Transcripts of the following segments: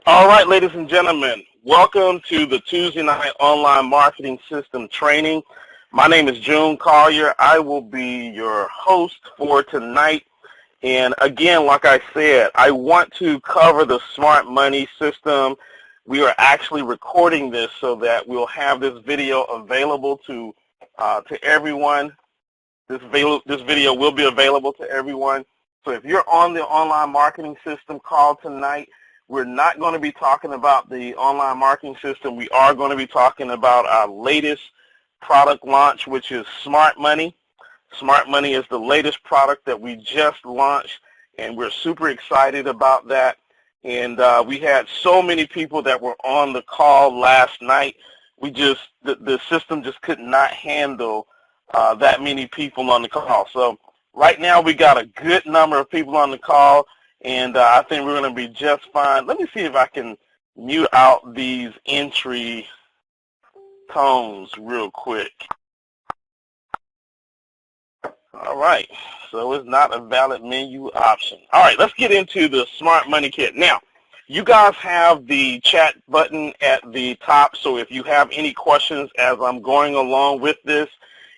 All right, ladies and gentlemen, welcome to the Tuesday Night Online Marketing System Training. My name is June Collier. I will be your host for tonight. And again, like I said, I want to cover the smart money system. We are actually recording this so that we'll have this video available to everyone. This video will be available to everyone. So if you're on the online marketing system call tonight, we're not going to be talking about the online marketing system. We are going to be talking about our latest product launch, which is Smart Money. Smart Money is the latest product that we just launched, and we're super excited about that. And we had so many people that were on the call last night. The system just could not handle that many people on the call. So right now we got a good number of people on the call, and I think we're going to be just fine. Let me see if I can mute out these entry tones real quick. All right, so it's not a valid menu option. All right, let's get into the Smart Money Kit. Now, you guys have the chat button at the top, so if you have any questions as I'm going along with this,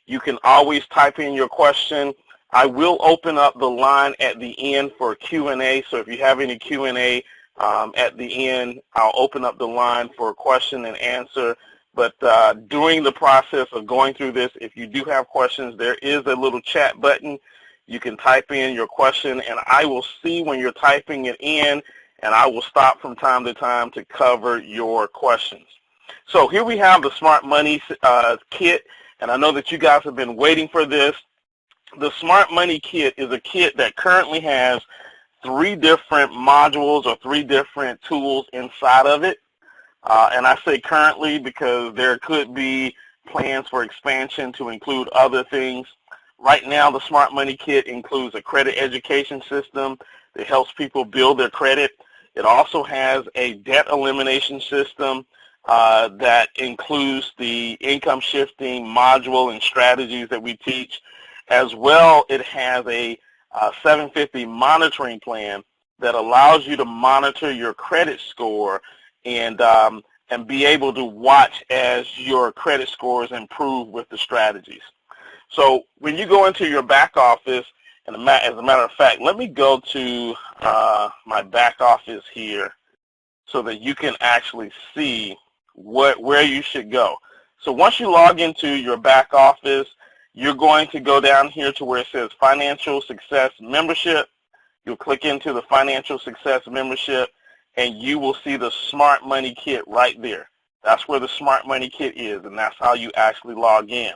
you can always type in your question. I will open up the line at the end for Q&A, so if you have any Q&A at the end, I'll open up the line for question and answer. But during the process of going through this, if you do have questions, there is a little chat button. You can type in your question, and I will see when you're typing it in, and I will stop from time to time to cover your questions. So here we have the Smart Money Kit, and I know that you guys have been waiting for this. The Smart Money Kit is a kit that currently has 3 different modules or 3 different tools inside of it. And I say currently because there could be plans for expansion to include other things. Right now, the Smart Money Kit includes a credit education system that helps people build their credit. It also has a debt elimination system that includes the income shifting module and strategies that we teach. As well, it has a 750 monitoring plan that allows you to monitor your credit score and be able to watch as your credit scores improve with the strategies. So when you go into your back office, and as a matter of fact, let me go to my back office here so that you can actually see where you should go. So once you log into your back office, you're going to go down here to where it says Financial Success Membership. You'll click into the Financial Success Membership, and you will see the Smart Money Kit right there. That's where the Smart Money Kit is, and that's how you actually log in.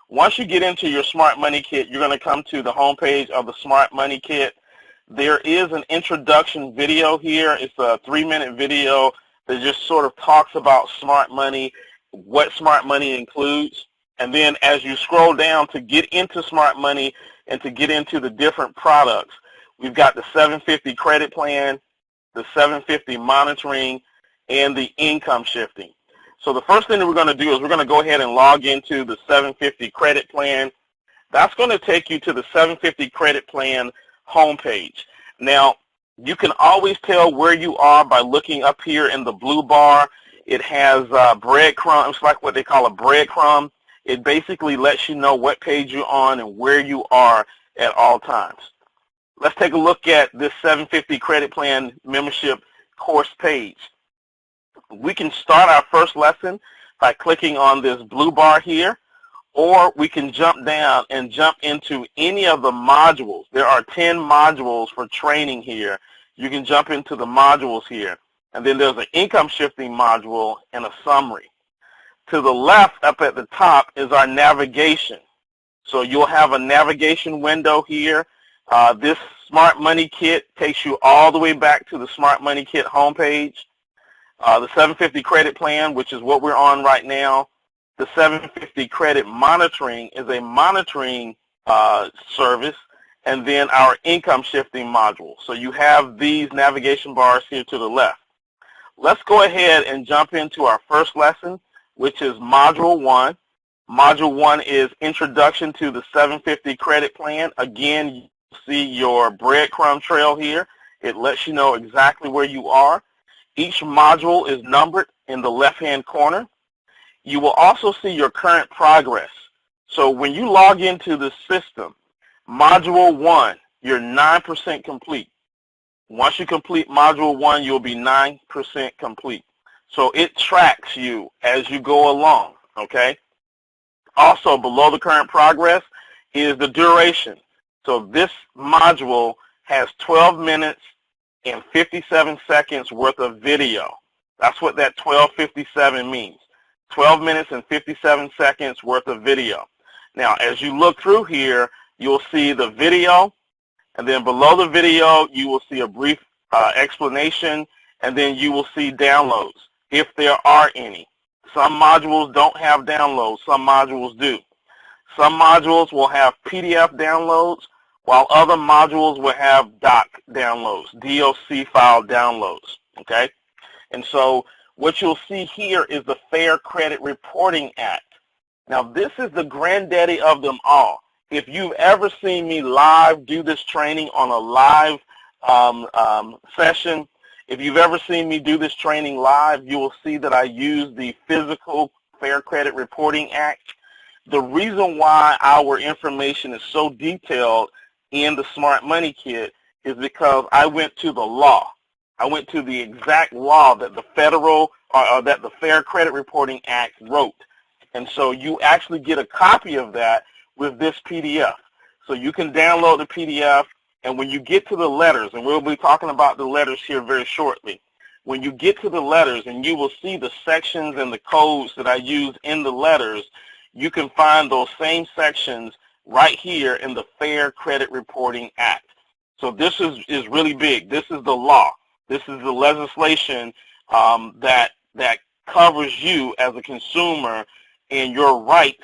Once you get into your Smart Money Kit, you're going to come to the home page of the Smart Money Kit. There is an introduction video here. It's a 3-minute video that just sort of talks about smart money, what smart money includes. And then as you scroll down to get into Smart Money and to get into the different products, we've got the 750 credit plan, the 750 monitoring, and the income shifting. So the first thing that we're going to do is we're going to go ahead and log into the 750 credit plan. That's going to take you to the 750 credit plan homepage. Now, you can always tell where you are by looking up here in the blue bar. It has breadcrumbs, like what they call a breadcrumb. It basically lets you know what page you're on and where you are at all times. Let's take a look at this 750 credit plan membership course page. We can start our first lesson by clicking on this blue bar here, or we can jump down and jump into any of the modules. There are 10 modules for training here. You can jump into the modules here. And then there's an income shifting module and a summary. To the left up at the top is our navigation. So you'll have a navigation window here. This Smart Money Kit takes you all the way back to the Smart Money Kit homepage. The 750 credit plan, which is what we're on right now. The 750 credit monitoring is a monitoring service, and then our income shifting module. So you have these navigation bars here to the left. Let's go ahead and jump into our first lesson, which is Module 1. Module 1 is Introduction to the 750 Credit Plan. Again, you see your breadcrumb trail here. It lets you know exactly where you are. Each module is numbered in the left-hand corner. You will also see your current progress. So when you log into the system, Module 1, you're 9% complete. Once you complete Module 1, you'll be 9% complete. So it tracks you as you go along, okay? Also, below the current progress is the duration. So this module has 12 minutes and 57 seconds worth of video. That's what that 12:57 means. 12 minutes and 57 seconds worth of video. Now, as you look through here, you'll see the video, and then below the video, you will see a brief explanation, and then you will see downloads, if there are any. Some modules don't have downloads. Some modules do. Some modules will have PDF downloads, while other modules will have doc downloads, DOC file downloads, okay? And so what you'll see here is the Fair Credit Reporting Act. Now, this is the granddaddy of them all. If you've ever seen me live do this training on a live session, if you've ever seen me do this training live, you will see that I use the Physical Fair Credit Reporting Act. The reason why our information is so detailed in the Smart Money Kit is because I went to the law. I went to the exact law that the federal or that the Fair Credit Reporting Act wrote. And so you actually get a copy of that with this PDF. So you can download the PDF, and when you get to the letters, and we'll be talking about the letters here very shortly, when you get to the letters and you will see the sections and the codes that I use in the letters, you can find those same sections right here in the Fair Credit Reporting Act. So this is really big. This is the law. This is the legislation that covers you as a consumer and your rights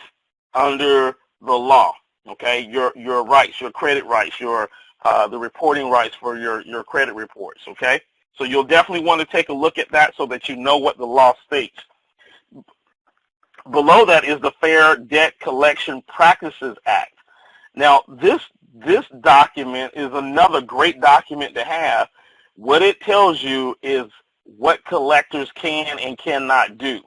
under the law. Okay, your rights, your credit rights, your the reporting rights for your credit reports. Okay, so you'll definitely want to take a look at that so that you know what the law states. Below that is the Fair Debt Collection Practices Act. Now, this document is another great document to have. What it tells you is what collectors can and cannot do.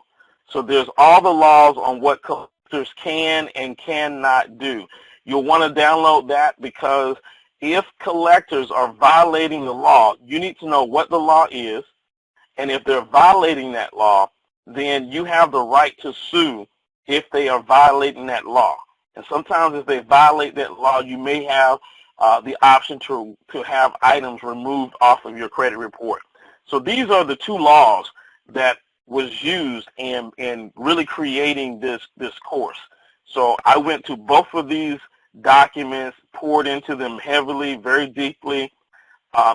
So there's all the laws on what collectors can and cannot do. You'll want to download that because if collectors are violating the law, you need to know what the law is, and if they're violating that law, then you have the right to sue if they are violating that law. And sometimes if they violate that law, you may have the option to have items removed off of your credit report. So these are the two laws that was used in really creating this course. So I went to both of these documents, poured into them heavily, very deeply.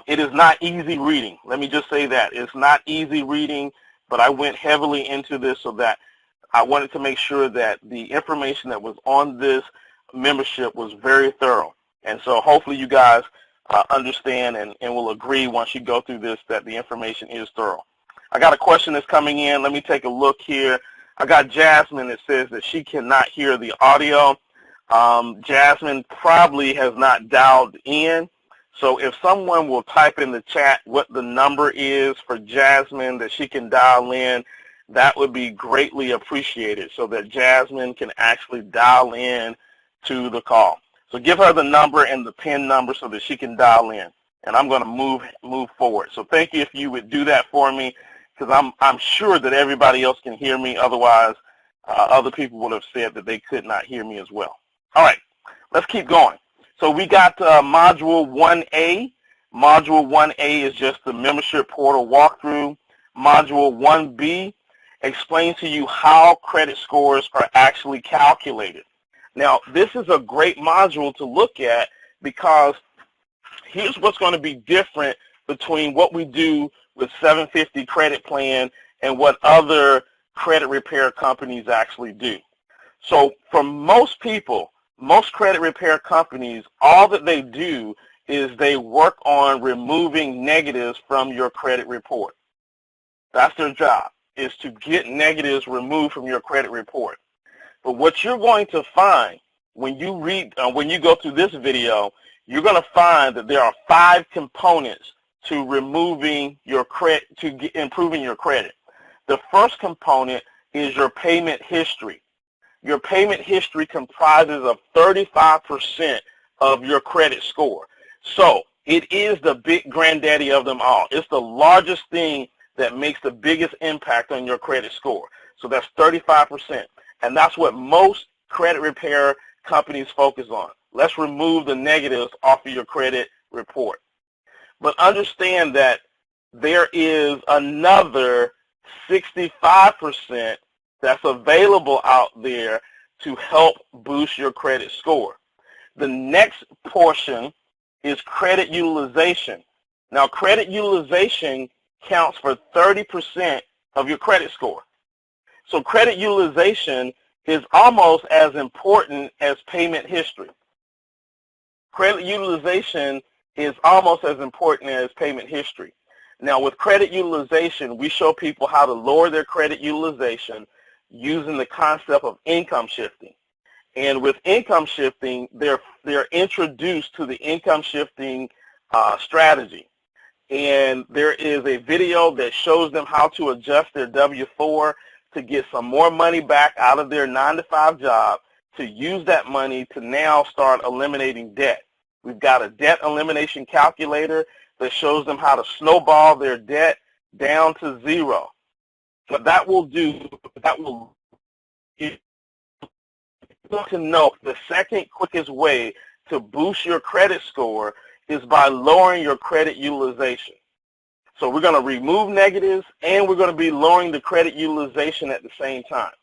It is not easy reading. Let me just say that. It's not easy reading, but I went heavily into this so that I wanted to make sure that the information that was on this membership was very thorough. And so hopefully you guys understand and will agree once you go through this that the information is thorough. I got a question that's coming in. Let me take a look here. I got Jasmine that says that she cannot hear the audio. Jasmine probably has not dialed in. So if someone will type in the chat what the number is for Jasmine that she can dial in, that would be greatly appreciated so that Jasmine can actually dial in to the call. So give her the number and the PIN number so that she can dial in, and I'm going to move forward. So thank you if you would do that for me, because I'm sure that everybody else can hear me. Otherwise, other people would have said that they could not hear me as well. All right, let's keep going. So we got Module 1A. Module 1A is just the membership portal walkthrough. Module 1B explains to you how credit scores are actually calculated. Now, this is a great module to look at because here's what's going to be different between what we do with 750 Credit Plan and what other credit repair companies actually do. So for most people, most credit repair companies, all that they do is they work on removing negatives from your credit report. That's their job, is to get negatives removed from your credit report. But what you're going to find when you read, when you go through this video, you're going to find that there are 5 components to removing your credit, improving your credit. The first component is your payment history. Your payment history comprises of 35% of your credit score. So it is the big granddaddy of them all. It's the largest thing that makes the biggest impact on your credit score. So that's 35%. And that's what most credit repair companies focus on. Let's remove the negatives off of your credit report. But understand that there is another 65% that's available out there to help boost your credit score. The next portion is credit utilization. Now, credit utilization counts for 30% of your credit score. So credit utilization is almost as important as payment history. Credit utilization is almost as important as payment history. Now, with credit utilization, we show people how to lower their credit utilization using the concept of income shifting. And with income shifting, they're introduced to the income shifting strategy. And there is a video that shows them how to adjust their W-4 to get some more money back out of their 9-to-5 job, to use that money to now start eliminating debt. We've got a debt elimination calculator that shows them how to snowball their debt down to zero. What that will do, you want to know the second quickest way to boost your credit score is by lowering your credit utilization. So we're going to remove negatives, and we're going to be lowering the credit utilization at the same time.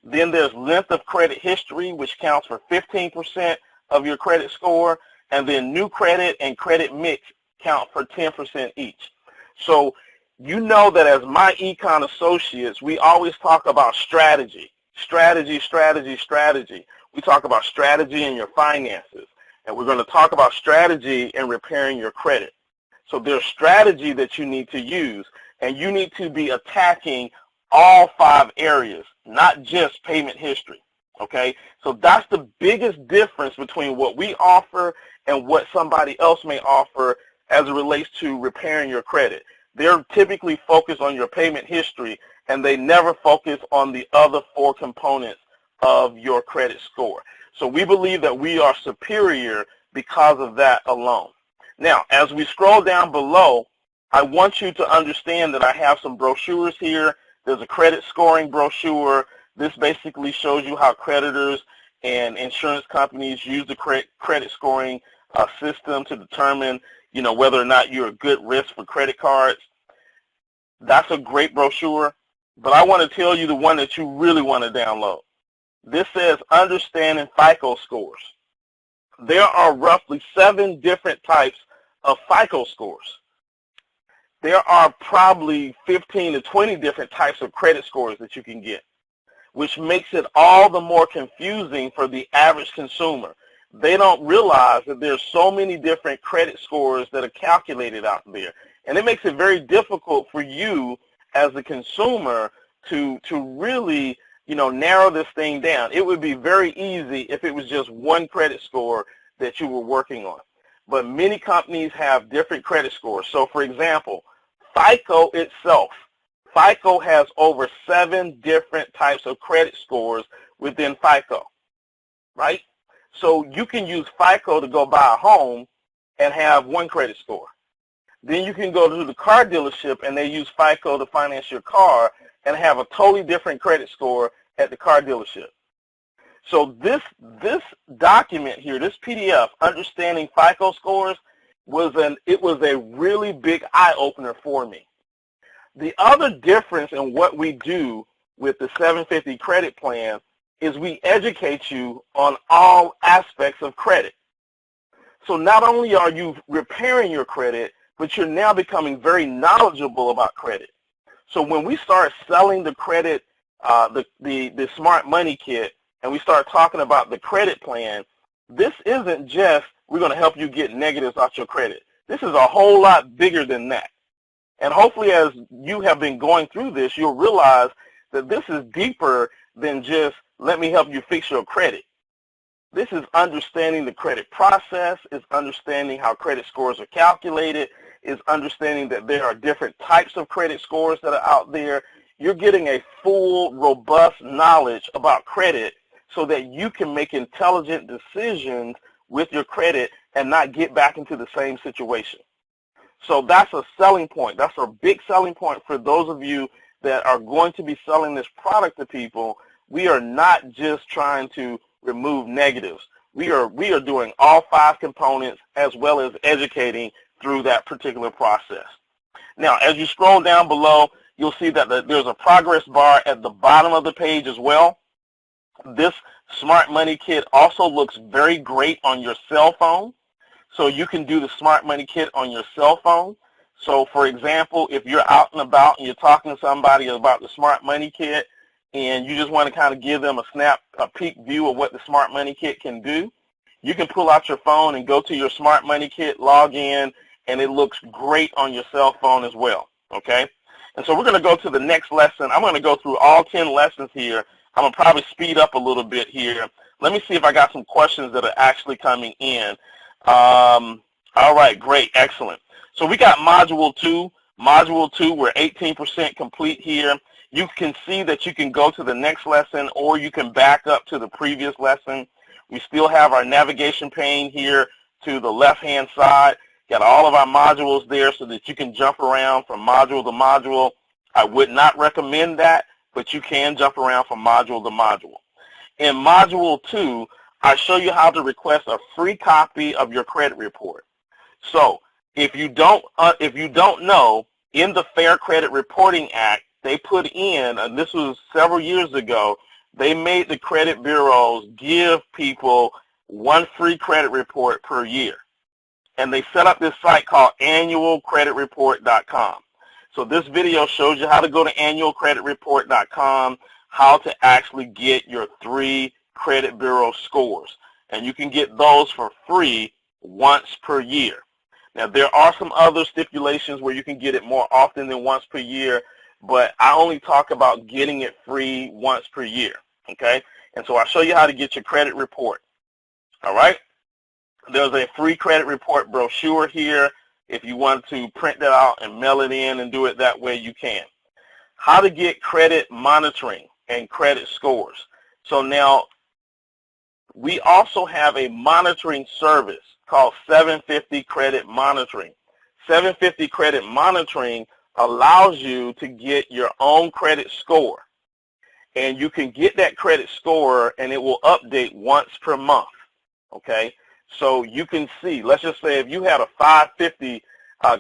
Then there's length of credit history, which counts for 15% of your credit score, and then new credit and credit mix count for 10% each. So you know that as myEcon associates, we always talk about strategy. Strategy, strategy, strategy. We talk about strategy in your finances, and we're going to talk about strategy in repairing your credit. So there's strategy that you need to use, and you need to be attacking all 5 areas, not just payment history, okay? So that's the biggest difference between what we offer and what somebody else may offer as it relates to repairing your credit. They're typically focused on your payment history, and they never focus on the other 4 components of your credit score. So we believe that we are superior because of that alone. Now, as we scroll down below, I want you to understand that I have some brochures here. There's a credit scoring brochure. This basically shows you how creditors and insurance companies use the credit scoring system to determine, whether or not you're a good risk for credit cards. That's a great brochure, but I want to tell you the one that you really want to download. This says Understanding FICO Scores. There are roughly 7 different types of FICO scores. There are probably 15 to 20 different types of credit scores that you can get, which makes it all the more confusing for the average consumer. They don't realize that there's so many different credit scores that are calculated out there. And it makes it very difficult for you as a consumer to really, narrow this thing down. It would be very easy if it was just one credit score that you were working on. But many companies have different credit scores. So, for example, FICO itself, FICO has over 7 different types of credit scores within FICO, right? So you can use FICO to go buy a home and have one credit score. Then you can go to the car dealership and they use FICO to finance your car and have a totally different credit score at the car dealership. So this document here, this PDF, Understanding FICO Scores, was a really big eye-opener for me. The other difference in what we do with the 750 credit plan is we educate you on all aspects of credit. So not only are you repairing your credit, but you're now becoming very knowledgeable about credit. So when we start selling the credit, the Smart Money Kit, and we start talking about the credit plan, this isn't just we're going to help you get negatives off your credit. This is a whole lot bigger than that. And hopefully as you have been going through this, you'll realize that this is deeper than just let me help you fix your credit. This is understanding the credit process, it's understanding how credit scores are calculated, is understanding that there are different types of credit scores that are out there. You're getting a full, robust knowledge about credit so that you can make intelligent decisions with your credit and not get back into the same situation. So that's a selling point. That's a big selling point for those of you that are going to be selling this product to people. We are not just trying to remove negatives. We are doing all 5 components as well as educating through that particular process. Now, as you scroll down below, you'll see that there's a progress bar at the bottom of the page as well. This Smart Money Kit also looks very great on your cell phone. So you can do the Smart Money Kit on your cell phone. So, for example, if you're out and about and you're talking to somebody about the Smart Money Kit and you just want to kind of give them a peek view of what the Smart Money Kit can do, you can pull out your phone and go to your Smart Money Kit, log in, and it looks great on your cell phone as well, okay? And so we're going to go to the next lesson. I'm going to go through all 10 lessons here. I'm going to probably speed up a little bit here. Let me see if I got some questions that are actually coming in. All right, great, excellent. So we got Module 2. Module 2, we're 18% complete here. You can see that you can go to the next lesson or you can back up to the previous lesson. We still have our navigation pane here to the left-hand side. Got all of our modules there so that you can jump around from module to module. I would not recommend that, but you can jump around from module to module. In Module 2, I show you how to request a free copy of your credit report. So if you don't know, in the Fair Credit Reporting Act, they put in, and this was several years ago, they made the credit bureaus give people 1 free credit report per year. And they set up this site called annualcreditreport.com. So this video shows you how to go to annualcreditreport.com, how to actually get your 3 credit bureau scores. And you can get those for free once per year. Now, there are some other stipulations where you can get it more often than once per year, but I only talk about getting it free once per year, okay? And so I'll show you how to get your credit report, all right? There's a free credit report brochure here. If you want to print that out and mail it in and do it that way, you can. How to get credit monitoring and credit scores. So now, we also have a monitoring service called 750 Credit Monitoring. 750 Credit Monitoring allows you to get your own credit score. And you can get that credit score and it will update once per month, okay? So you can see, let's just say if you had a 550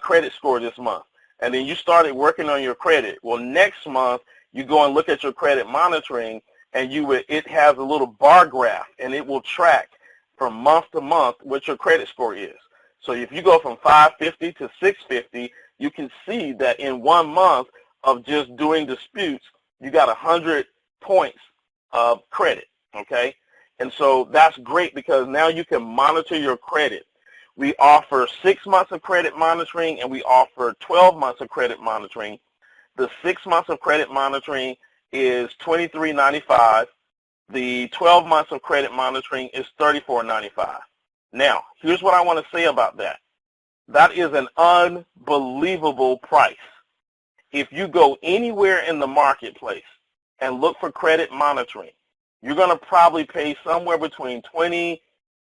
credit score this month, and then you started working on your credit, well, next month you go and look at your credit monitoring, and it has a little bar graph, and it will track from month to month what your credit score is. So if you go from 550 to 650, you can see that in 1 month of just doing disputes, you got 100 points of credit, okay? And so that's great because now you can monitor your credit. We offer 6 months of credit monitoring and we offer 12 months of credit monitoring. The 6 months of credit monitoring is $23.95. The 12 months of credit monitoring is $34.95. Now, here's what I want to say about that. That is an unbelievable price. If you go anywhere in the marketplace and look for credit monitoring, you're going to probably pay somewhere between $25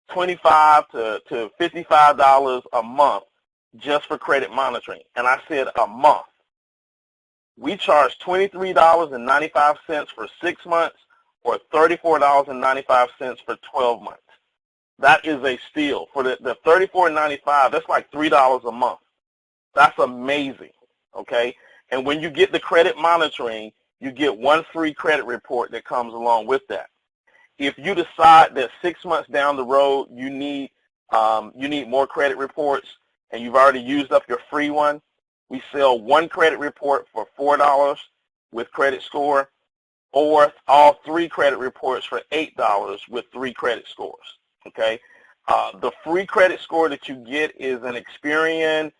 to $55 a month just for credit monitoring. And I said a month. We charge $23.95 for 6 months or $34.95 for 12 months. That is a steal. For the $34.95, that's like $3 a month. That's amazing, okay? And when you get the credit monitoring, you get 1 free credit report that comes along with that. If you decide that 6 months down the road you need more credit reports and you've already used up your free one, we sell 1 credit report for $4 with credit score, or all 3 credit reports for $8 with 3 credit scores, okay? The free credit score that you get is an Experian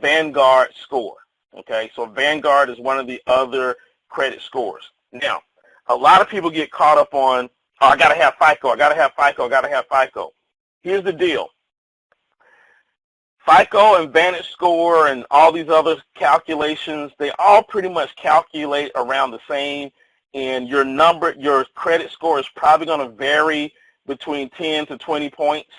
Vanguard score, okay? So Vanguard is one of the other credit scores. Now, a lot of people get caught up on, oh, I got to have FICO, I got to have FICO, I got to have FICO. Here's the deal. FICO and Vantage Score and all these other calculations, they all pretty much calculate around the same, and your credit score is probably going to vary between 10 to 20 points.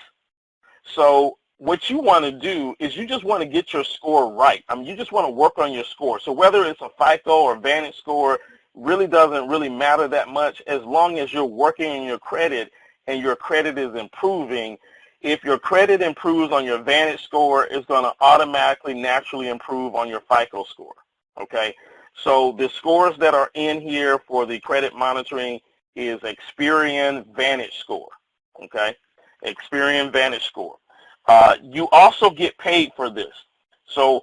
So what you want to do is you just want to get your score right. I mean, you just want to work on your score. So whether it's a FICO or Vantage Score really doesn't really matter that much, as long as you're working on your credit and your credit is improving. If your credit improves on your Vantage Score, it's going to automatically, naturally improve on your FICO score, okay? So the scores that are in here for the credit monitoring is Experian Vantage Score, okay? Experian Vantage Score. You also get paid for this. So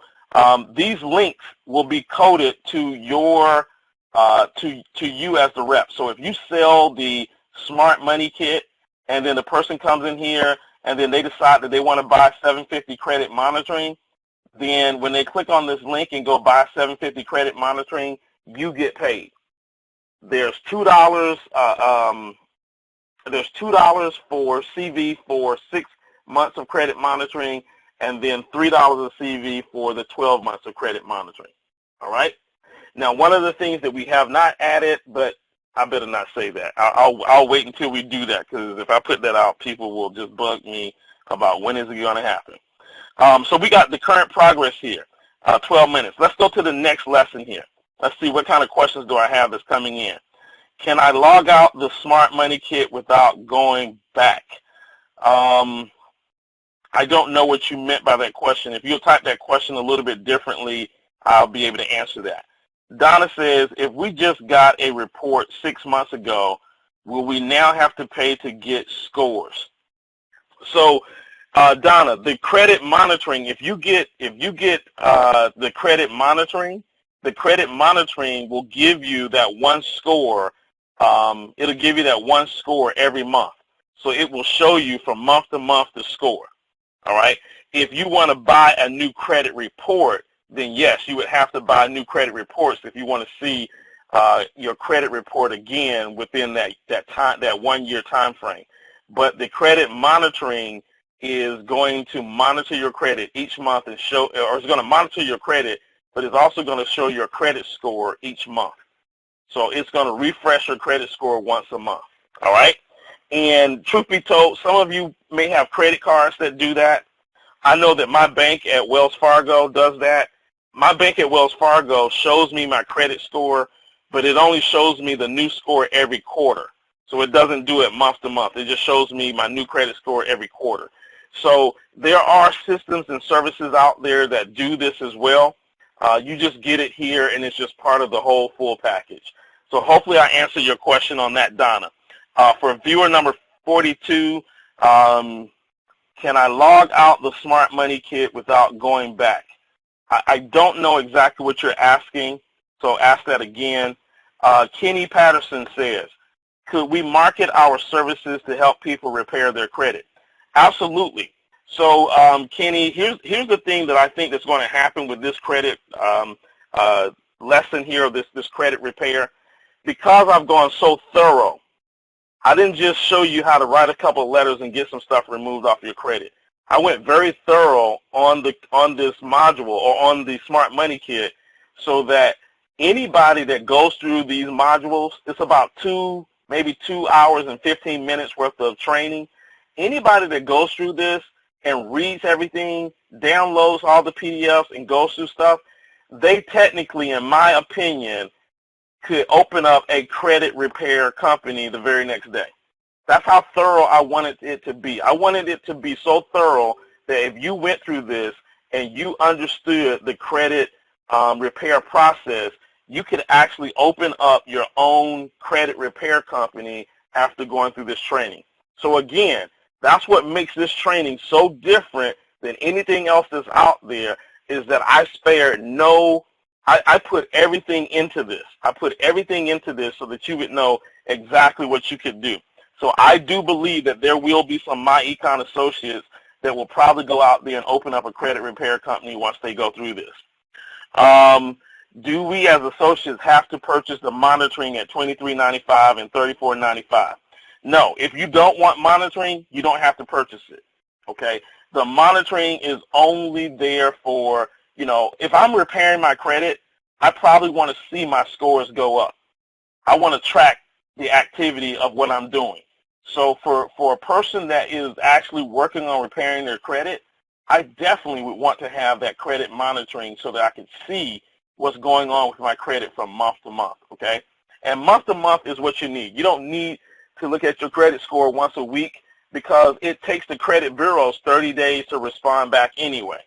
these links will be coded to your to you as the rep. So if you sell the Smart Money Kit and then the person comes in here and then they decide that they want to buy 750 credit monitoring, then when they click on this link and go buy 750 credit monitoring, you get paid. There's $2. There's $2 for CV for 6 months of credit monitoring, and then $3 a CV for the 12 months of credit monitoring. All right. Now, one of the things that we have not added, but I better not say that. I'll wait until we do that, because if I put that out, people will just bug me about when is it going to happen. So we got the current progress here, 12 minutes. Let's go to the next lesson here. Let's see what kind of questions do I have that's coming in. Can I log out the Smart Money Kit without going back? I don't know what you meant by that question. If you'll type that question a little bit differently, I'll be able to answer that. Donna says, if we just got a report 6 months ago, will we now have to pay to get scores? So, Donna, the credit monitoring, if you get the credit monitoring will give you that one score. It'll give you that one score every month. So it will show you from month to month the score. All right. If you want to buy a new credit report, then yes, you would have to buy new credit reports if you want to see your credit report again within that 1 year time frame. But the credit monitoring is going to monitor your credit each month and show, or it's going to monitor your credit, but it's also going to show your credit score each month. So it's going to refresh your credit score once a month. All right. And truth be told, some of you may have credit cards that do that. I know that my bank at Wells Fargo does that. My bank at Wells Fargo shows me my credit score, but it only shows me the new score every quarter. So it doesn't do it month to month. It just shows me my new credit score every quarter. So there are systems and services out there that do this as well. You just get it here, and it's just part of the whole full package. So hopefully I answered your question on that, Donna. For viewer number 42, can I log out the Smart Money Kit without going back? I don't know exactly what you're asking, so ask that again. Kenny Patterson says, could we market our services to help people repair their credit? Absolutely. So, Kenny, here's the thing that I think that's going to happen with this credit lesson here, this credit repair. Because I've gone so thorough, I didn't just show you how to write a couple of letters and get some stuff removed off your credit. I went very thorough on this module or on the Smart Money Kit, so that anybody that goes through these modules, it's about maybe 2 hours and 15 minutes worth of training. Anybody that goes through this and reads everything, downloads all the PDFs and goes through stuff, they technically, in my opinion, could open up a credit repair company the very next day. That's how thorough I wanted it to be. I wanted it to be so thorough that if you went through this and you understood the credit repair process, you could actually open up your own credit repair company after going through this training. So again, that's what makes this training so different than anything else that's out there, is that I spared I put everything into this. I put everything into this so that you would know exactly what you could do. So I do believe that there will be some myEcon associates that will probably go out there and open up a credit repair company once they go through this. Do we as associates have to purchase the monitoring at $23.95 and $34.95? No. If you don't want monitoring, you don't have to purchase it. Okay? The monitoring is only there for, you know, if I'm repairing my credit, I probably want to see my scores go up. I want to track the activity of what I'm doing. So for a person that is actually working on repairing their credit, I definitely would want to have that credit monitoring so that I can see what's going on with my credit from month to month, okay? And month to month is what you need. You don't need to look at your credit score once a week because it takes the credit bureaus 30 days to respond back anyway.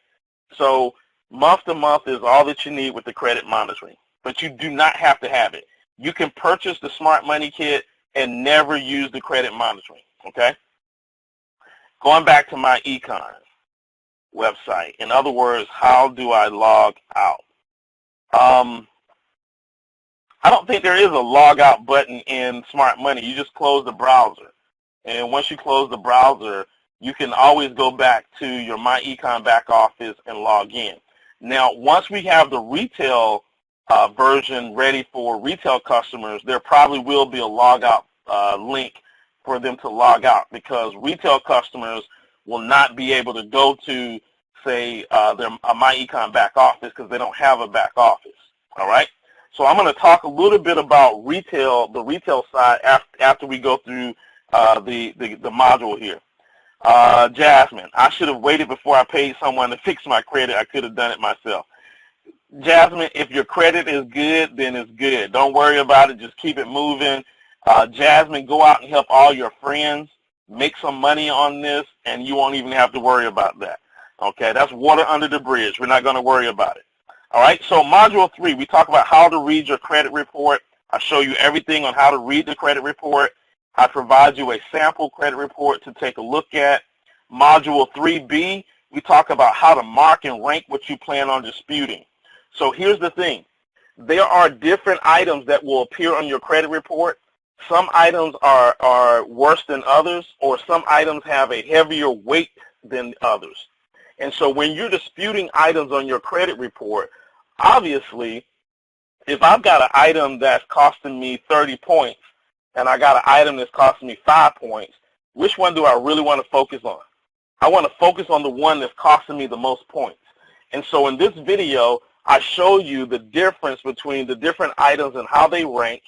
So month to month is all that you need with the credit monitoring, but you do not have to have it. You can purchase the Smart Money Kit and never use the credit monitoring, okay? Going back to myEcon website. In other words, how do I log out? I don't think there is a log out button in Smart Money. You just close the browser. And once you close the browser, you can always go back to your myEcon back office and log in. Now, once we have the retail version ready for retail customers, there probably will be a log out link for them to log out because retail customers will not be able to go to, say, their myEcon back office because they don't have a back office. All right? So I'm going to talk a little bit about retail, the retail side after we go through the module here. Jasmine, I should have waited before I paid someone to fix my credit. I could have done it myself. Jasmine, if your credit is good, then it's good. Don't worry about it. Just keep it moving. Jasmine, go out and help all your friends. Make some money on this, and you won't even have to worry about that. Okay, that's water under the bridge. We're not going to worry about it. All right, so Module 3, we talk about how to read your credit report. I show you everything on how to read the credit report. I provide you a sample credit report to take a look at. Module 3B, we talk about how to mark and rank what you plan on disputing. So here's the thing. There are different items that will appear on your credit report. Some items are worse than others, or some items have a heavier weight than others. And so when you're disputing items on your credit report, obviously, if I've got an item that's costing me 30 points and I got an item that's costing me 5 points, which one do I really want to focus on? I want to focus on the one that's costing me the most points. And so in this video, I show you the difference between the different items and how they rank,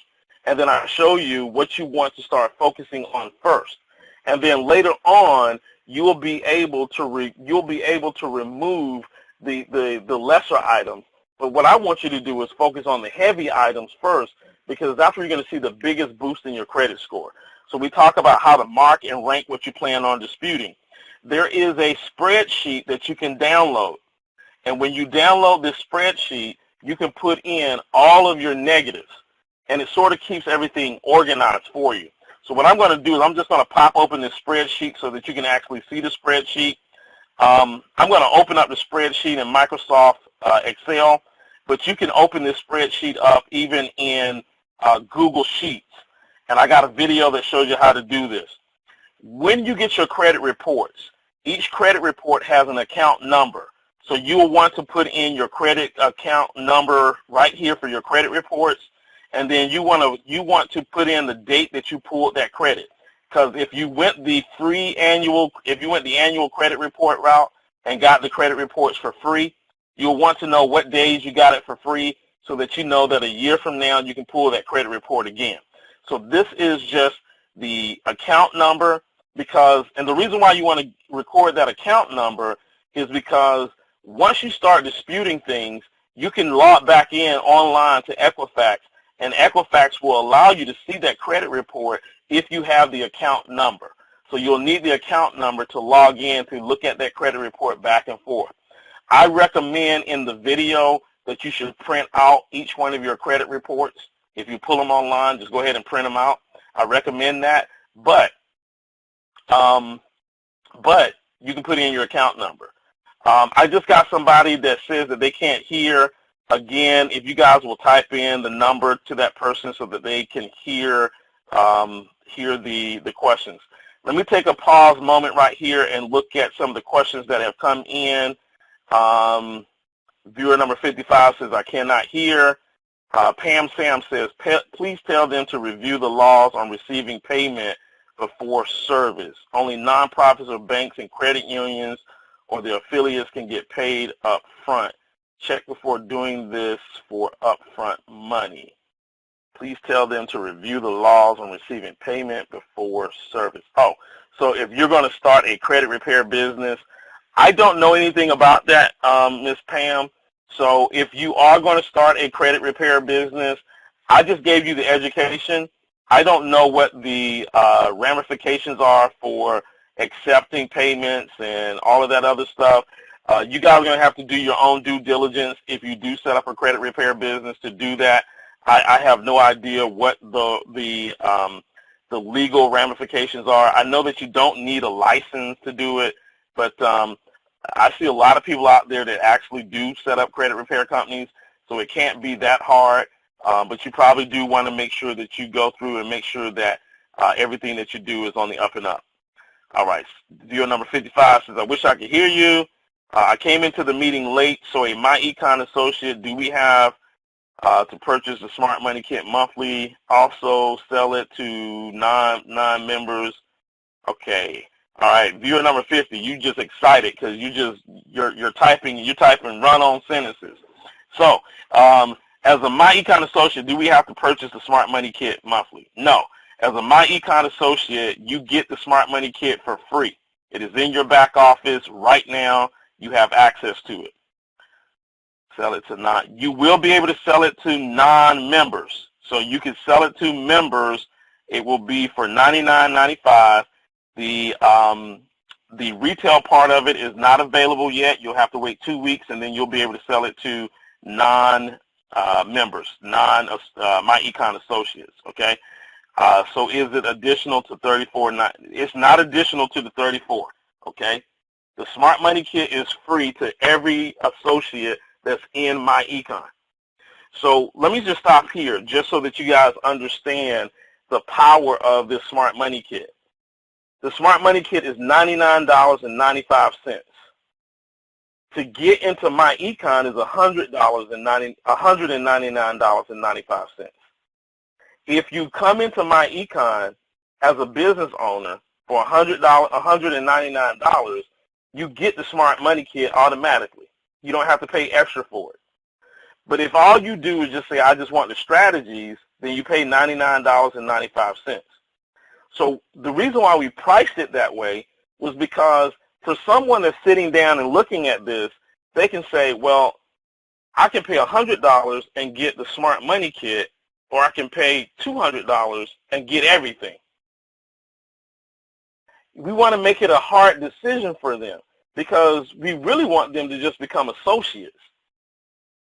and then I show you what you want to start focusing on first. And then later on, you will be able to remove the lesser items. But what I want you to do is focus on the heavy items first, because that's where you're going to see the biggest boost in your credit score. So we talk about how to mark and rank what you plan on disputing. There is a spreadsheet that you can download. And when you download this spreadsheet, you can put in all of your negatives. And it sort of keeps everything organized for you. So what I'm going to do is I'm just going to pop open this spreadsheet so that you can actually see the spreadsheet. I'm going to open up the spreadsheet in Microsoft Excel, but you can open this spreadsheet up even in Google Sheets. And I got a video that shows you how to do this. When you get your credit reports, each credit report has an account number. So you will want to put in your credit account number right here for your credit reports. And then you want to put in the date that you pulled that credit, because if you went the annual credit report route and got the credit reports for free, you'll want to know what days you got it for free so that you know that a year from now you can pull that credit report again. So this is just the account number, and the reason why you want to record that account number is because once you start disputing things, you can log back in online to Equifax, and Equifax will allow you to see that credit report if you have the account number. So you'll need the account number to log in to look at that credit report back and forth. I recommend in the video that you should print out each one of your credit reports. If you pull them online, just go ahead and print them out. I recommend that, but you can put in your account number. I just got somebody that says that they can't hear. Again, if you guys will type in the number to that person so that they can hear the questions. Let me take a pause moment right here and look at some of the questions that have come in. Viewer number 55 says, I cannot hear. Pam Sam says, please tell them to review the laws on receiving payment before service. Only nonprofits or banks and credit unions or their affiliates can get paid up front. Check before doing this for upfront money. Please tell them to review the laws on receiving payment before service. Oh, so if you're going to start a credit repair business, I don't know anything about that, Ms. Pam. So if you are going to start a credit repair business, I just gave you the education. I don't know what the ramifications are for accepting payments and all of that other stuff. You guys are going to have to do your own due diligence if you do set up a credit repair business to do that. I have no idea what the legal ramifications are. I know that you don't need a license to do it, but I see a lot of people out there that actually do set up credit repair companies, so it can't be that hard. But you probably do want to make sure that you go through and make sure that everything that you do is on the up and up. All right, viewer number 55 says, I wish I could hear you. I came into the meeting late, so a myEcon associate, do we have to purchase the Smart Money Kit monthly, also sell it to non-members? Okay. All right, viewer number 50, you just excited because you're typing run-on sentences. So, as a myEcon associate, do we have to purchase the Smart Money Kit monthly? No. As a myEcon associate, you get the Smart Money Kit for free. It is in your back office right now. You have access to it. Sell it to you will be able to sell it to non-members. So you can sell it to members. It will be for $99.95. The retail part of it is not available yet. You'll have to wait 2 weeks, and then you'll be able to sell it to non-members, myEcon associates. Okay. So is it additional to $34.90? It's not additional to the $34. Okay. The Smart Money Kit is free to every associate that's in myEcon. So let me just stop here just so that you guys understand the power of this Smart Money Kit. The Smart Money Kit is $99.95. To get into myEcon is $199.95. If you come into myEcon as a business owner for $199, you get the Smart Money Kit automatically. You don't have to pay extra for it. But if all you do is just say, I just want the strategies, then you pay $99.95. So the reason why we priced it that way was because for someone that's sitting down and looking at this, they can say, well, I can pay $100 and get the Smart Money Kit, or I can pay $200 and get everything. We want to make it a hard decision for them because we really want them to just become associates.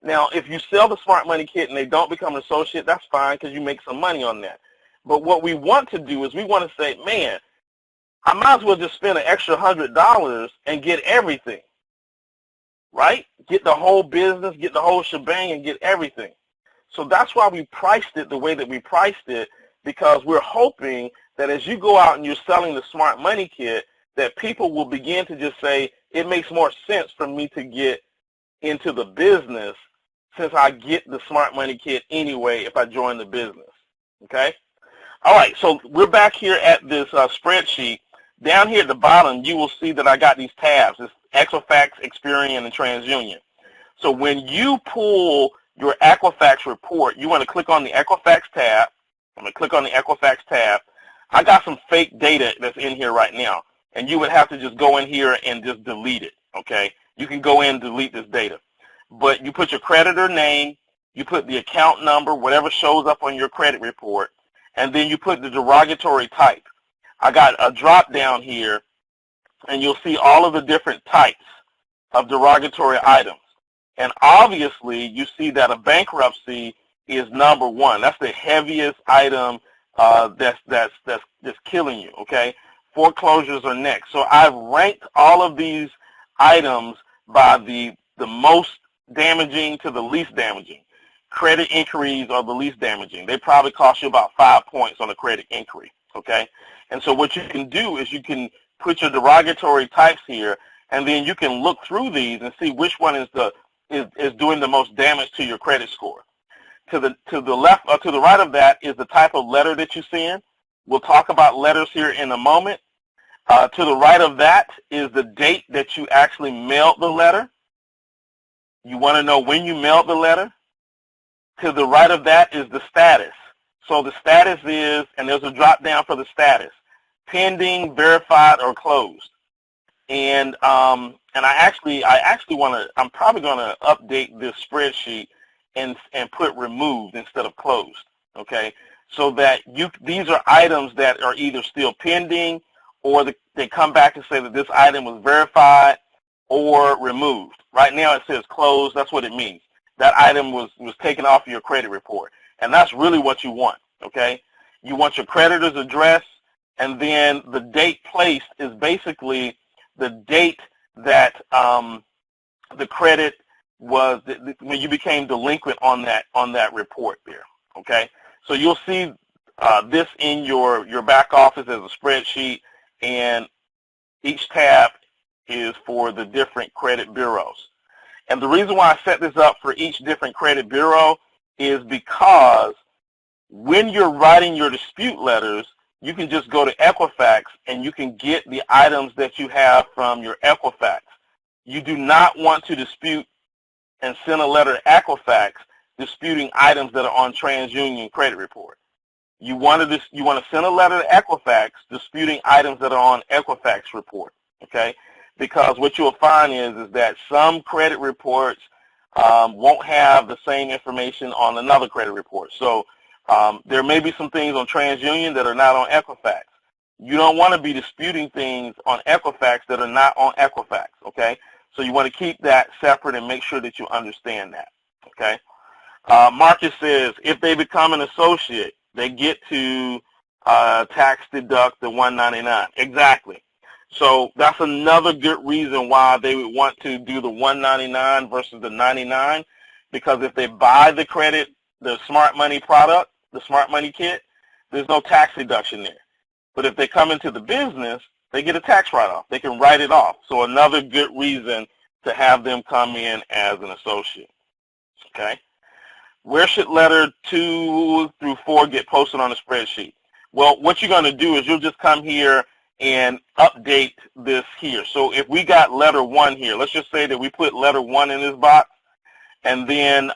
Now, if you sell the Smart Money Kit and they don't become an associate, that's fine because you make some money on that. But what we want to do is we want to say, man, I might as well just spend an extra $100 and get everything, right? Get the whole business, get the whole shebang, and get everything. So that's why we priced it the way that we priced it, because we're hoping that as you go out and you're selling the Smart Money Kit, that people will begin to just say, it makes more sense for me to get into the business since I get the Smart Money Kit anyway if I join the business, okay? All right, so we're back here at this spreadsheet. Down here at the bottom, you will see that I got these tabs. It's Equifax, Experian, and TransUnion. So when you pull your Equifax report, you want to click on the Equifax tab. I'm going to click on the Equifax tab. I got some fake data that's in here right now, and you would have to just go in here and just delete it, okay? You can go in and delete this data. But you put your creditor name, you put the account number, whatever shows up on your credit report, and then you put the derogatory type. I got a drop down here, and you'll see all of the different types of derogatory items. And obviously, you see that a bankruptcy is number one. That's the heaviest item that's killing you, okay? Foreclosures are next. So I've ranked all of these items by the most damaging to the least damaging. Credit inquiries are the least damaging. They probably cost you about 5 points on a credit inquiry, okay? And so what you can do is you can put your derogatory types here, and then you can look through these and see which one is doing the most damage to your credit score. To the left or to the right of that is the type of letter that you send. We'll talk about letters here in a moment. To the right of that is the date that you actually mailed the letter. You want to know when you mailed the letter. To the right of that is the status. So the status is, and there's a drop down for the status, pending, verified, or closed. And I actually want to, I'm probably going to update this spreadsheet and put removed instead of closed, okay? So that these are items that are either still pending, or they come back and say that this item was verified or removed. Right now it says closed. That's what it means. That item was taken off your credit report. And that's really what you want, okay? You want your creditor's address, and then the date placed is basically the date that the credit was, when you became delinquent on that report there, okay? So you'll see this in your back office as a spreadsheet, and each tab is for the different credit bureaus. And the reason why I set this up for each different credit bureau is because when you're writing your dispute letters, you can just go to Equifax and you can get the items that you have from your Equifax. You do not want to dispute and send a letter to Equifax disputing items that are on TransUnion credit report. You want to send a letter to Equifax disputing items that are on Equifax report, okay? Because what you'll find is that some credit reports won't have the same information on another credit report. So there may be some things on TransUnion that are not on Equifax. You don't want to be disputing things on Equifax that are not on Equifax, okay? So you want to keep that separate and make sure that you understand that, okay? Marcus says, if they become an associate, they get to tax deduct the $199. Exactly. So that's another good reason why they would want to do the $199 versus the $99, because if they buy the credit, the Smart Money product, the Smart Money kit, there's no tax deduction there. But if they come into the business, they get a tax write-off. They can write it off. So another good reason to have them come in as an associate, okay? Where should letter 2 through 4 get posted on the spreadsheet? Well, what you're going to do is you'll just come here and update this here. So if we got letter 1 here, let's just say that we put letter 1 in this box, and then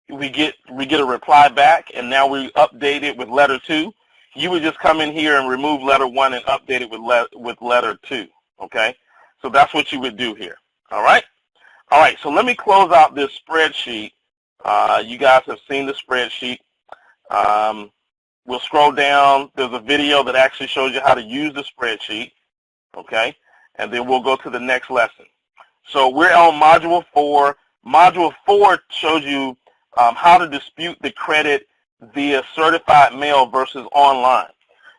we get a reply back, and now we update it with letter 2. You would just come in here and remove letter 1 and update it with letter 2, okay? So that's what you would do here, all right? All right, so let me close out this spreadsheet. You guys have seen the spreadsheet. We'll scroll down. There's a video that actually shows you how to use the spreadsheet, okay? And then we'll go to the next lesson. So we're on Module 4. Module 4 shows you how to dispute the credit via certified mail versus online.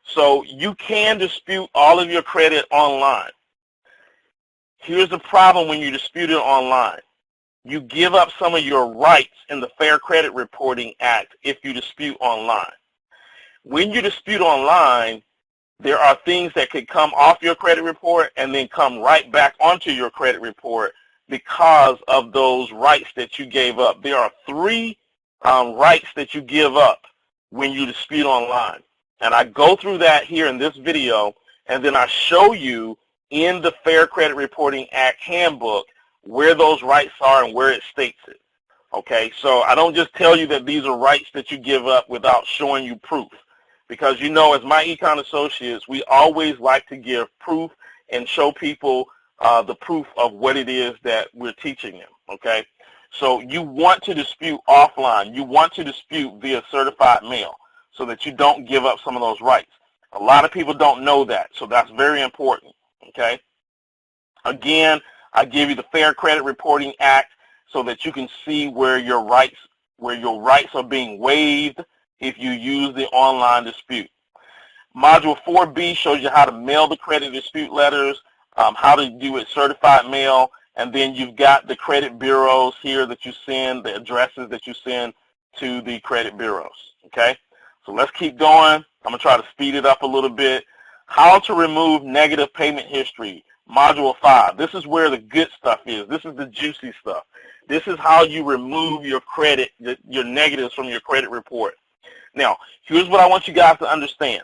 So you can dispute all of your credit online. Here's the problem when you dispute it online. You give up some of your rights in the Fair Credit Reporting Act if you dispute online. When you dispute online, there are things that could come off your credit report and then come right back onto your credit report because of those rights that you gave up. There are 3 rights that you give up when you dispute online. And I go through that here in this video, and then I show you in the Fair Credit Reporting Act handbook where those rights are and where it states it. Okay, so I don't just tell you that these are rights that you give up without showing you proof. Because you know, as myEcon associates, we always like to give proof and show people the proof of what it is that we're teaching them, okay? So you want to dispute offline. You want to dispute via certified mail so that you don't give up some of those rights. A lot of people don't know that, so that's very important, okay? Again, I give you the Fair Credit Reporting Act so that you can see where your rights are being waived if you use the online dispute. Module 4B shows you how to mail the credit dispute letters, how to do it certified mail, and then you've got the credit bureaus here that you send, the addresses that you send to the credit bureaus, okay? So let's keep going. I'm going to try to speed it up a little bit. How to remove negative payment history, Module 5. This is where the good stuff is. This is the juicy stuff. This is how you remove your credit, your negatives from your credit report. Now, here's what I want you guys to understand.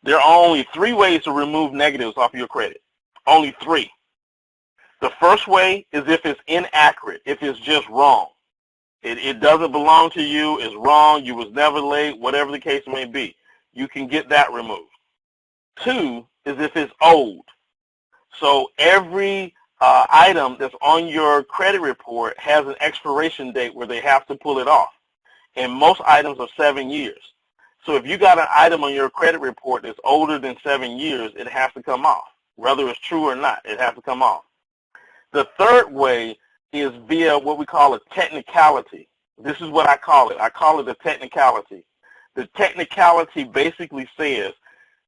There are only 3 ways to remove negatives off your credit. Only 3. The first way is if it's inaccurate, if it's just wrong. It doesn't belong to you, it's wrong, you was never late, whatever the case may be. You can get that removed. 2 is if it's old. So every item that's on your credit report has an expiration date where they have to pull it off. And most items are 7 years. So if you got an item on your credit report that's older than 7 years, it has to come off. Whether it's true or not, it has to come off. The third way is via what we call a technicality. This is what I call it. I call it a technicality. The technicality basically says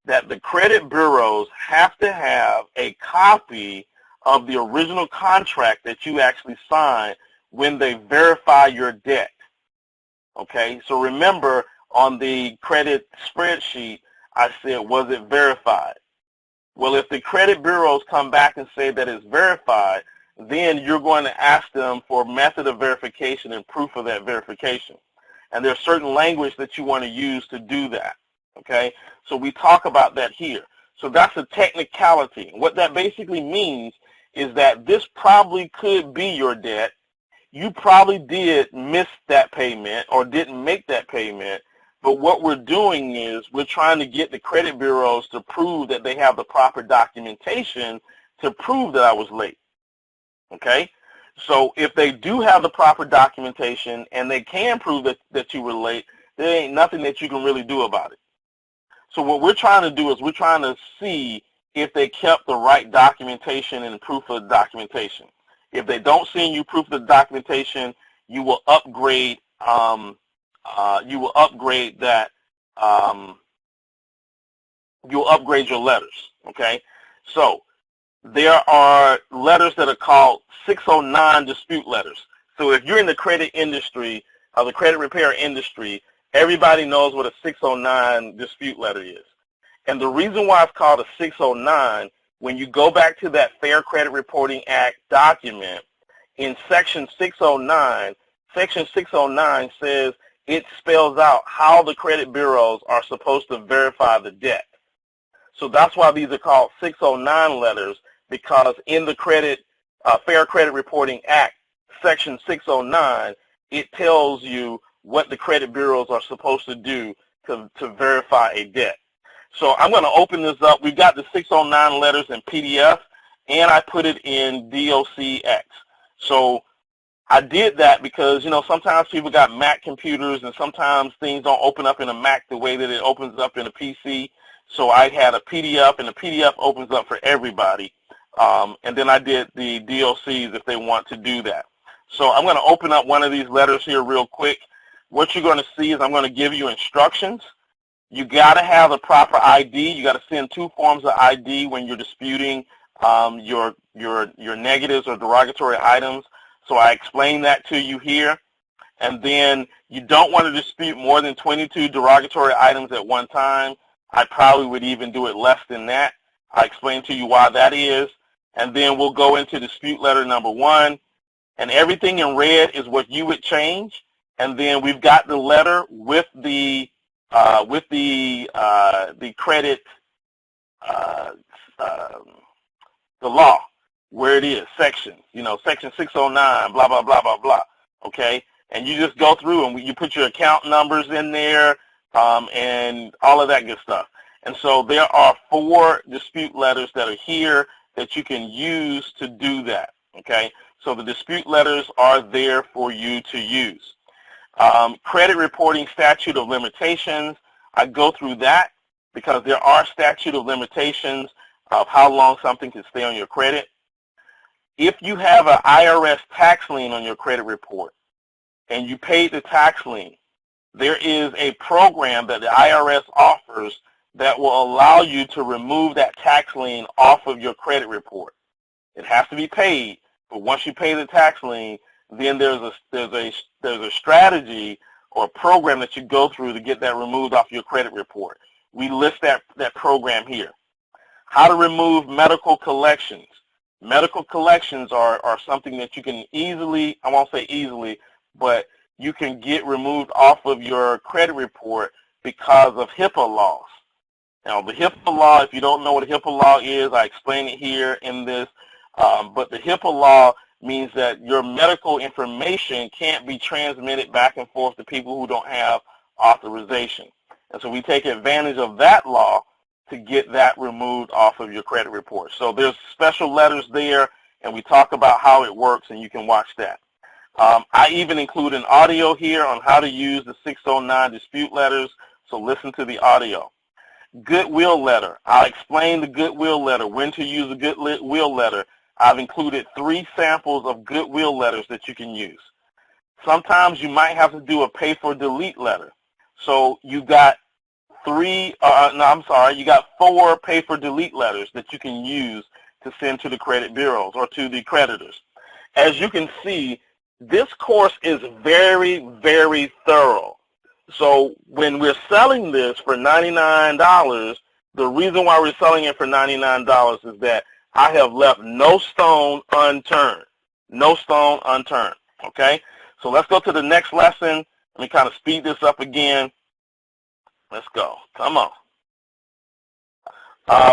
that the credit bureaus have to have a copy of the original contract that you actually signed when they verify your debt. Okay, so remember on the credit spreadsheet, I said, was it verified? Well, if the credit bureaus come back and say that it's verified, then you're going to ask them for method of verification and proof of that verification. And there's certain language that you want to use to do that. Okay, so we talk about that here. So that's a technicality. What that basically means is that this probably could be your debt. You probably did miss that payment or didn't make that payment, but what we're doing is we're trying to get the credit bureaus to prove that they have the proper documentation to prove that I was late. Okay? So if they do have the proper documentation and they can prove that you were late, there ain't nothing that you can really do about it. So what we're trying to do is we're trying to see if they kept the right documentation and proof of the documentation. If they don't send you proof of the documentation, you will upgrade. You'll upgrade your letters. Okay, so there are letters that are called 609 dispute letters. So if you're in the credit industry or the credit repair industry, everybody knows what a 609 dispute letter is. And the reason why it's called a 609, when you go back to that Fair Credit Reporting Act document, in Section 609, Section 609 says it spells out how the credit bureaus are supposed to verify the debt. So that's why these are called 609 letters, because in the Fair Credit Reporting Act, Section 609, it tells you what the credit bureaus are supposed to do to verify a debt. So I'm going to open this up. We've got the 609 letters in PDF, and I put it in DOCX. So I did that because, you know, sometimes people got Mac computers, and sometimes things don't open up in a Mac the way that it opens up in a PC. So I had a PDF, and the PDF opens up for everybody. And then I did the DOCs if they want to do that. So I'm going to open up one of these letters here real quick. What you're going to see is I'm going to give you instructions. You got to have a proper ID. You got to send 2 forms of ID when you're disputing your negatives or derogatory items. So I explained that to you here. And then you don't want to dispute more than 22 derogatory items at one time. I probably would even do it less than that. I explained to you why that is. And then we'll go into dispute letter number 1. And everything in red is what you would change. And then we've got the letter with the credit, the law, where it is, section, section 609, blah, blah, blah, blah, blah, okay? And you just go through and you put your account numbers in there and all of that good stuff. And so there are 4 dispute letters that are here that you can use to do that, okay? So the dispute letters are there for you to use. Credit reporting statute of limitations, I go through that because there are statute of limitations of how long something can stay on your credit. If you have an IRS tax lien on your credit report and you paid the tax lien, there is a program that the IRS offers that will allow you to remove that tax lien off of your credit report. It has to be paid, but once you pay the tax lien, then there's a strategy or a program that you go through to get that removed off your credit report. We list that program here. How to remove medical collections. Medical collections are something that you can easily, I won't say easily, but you can get removed off of your credit report because of HIPAA laws. Now, the HIPAA law, if you don't know what a HIPAA law is, I explain it here in this, but the HIPAA law means that your medical information can't be transmitted back and forth to people who don't have authorization. And so we take advantage of that law to get that removed off of your credit report. So there's special letters there, and we talk about how it works, and you can watch that. I even include an audio here on how to use the 609 dispute letters, so listen to the audio. Goodwill letter. I'll explain the goodwill letter, when to use a goodwill letter. I've included 3 samples of goodwill letters that you can use. Sometimes you might have to do a pay for delete letter. So you got you got 4 pay for delete letters that you can use to send to the credit bureaus or to the creditors. As you can see, this course is very, very thorough. So when we're selling this for $99, the reason why we're selling it for $99 is that I have left no stone unturned. No stone unturned, okay? So let's go to the next lesson. Let me kind of speed this up again. Let's go. Come on.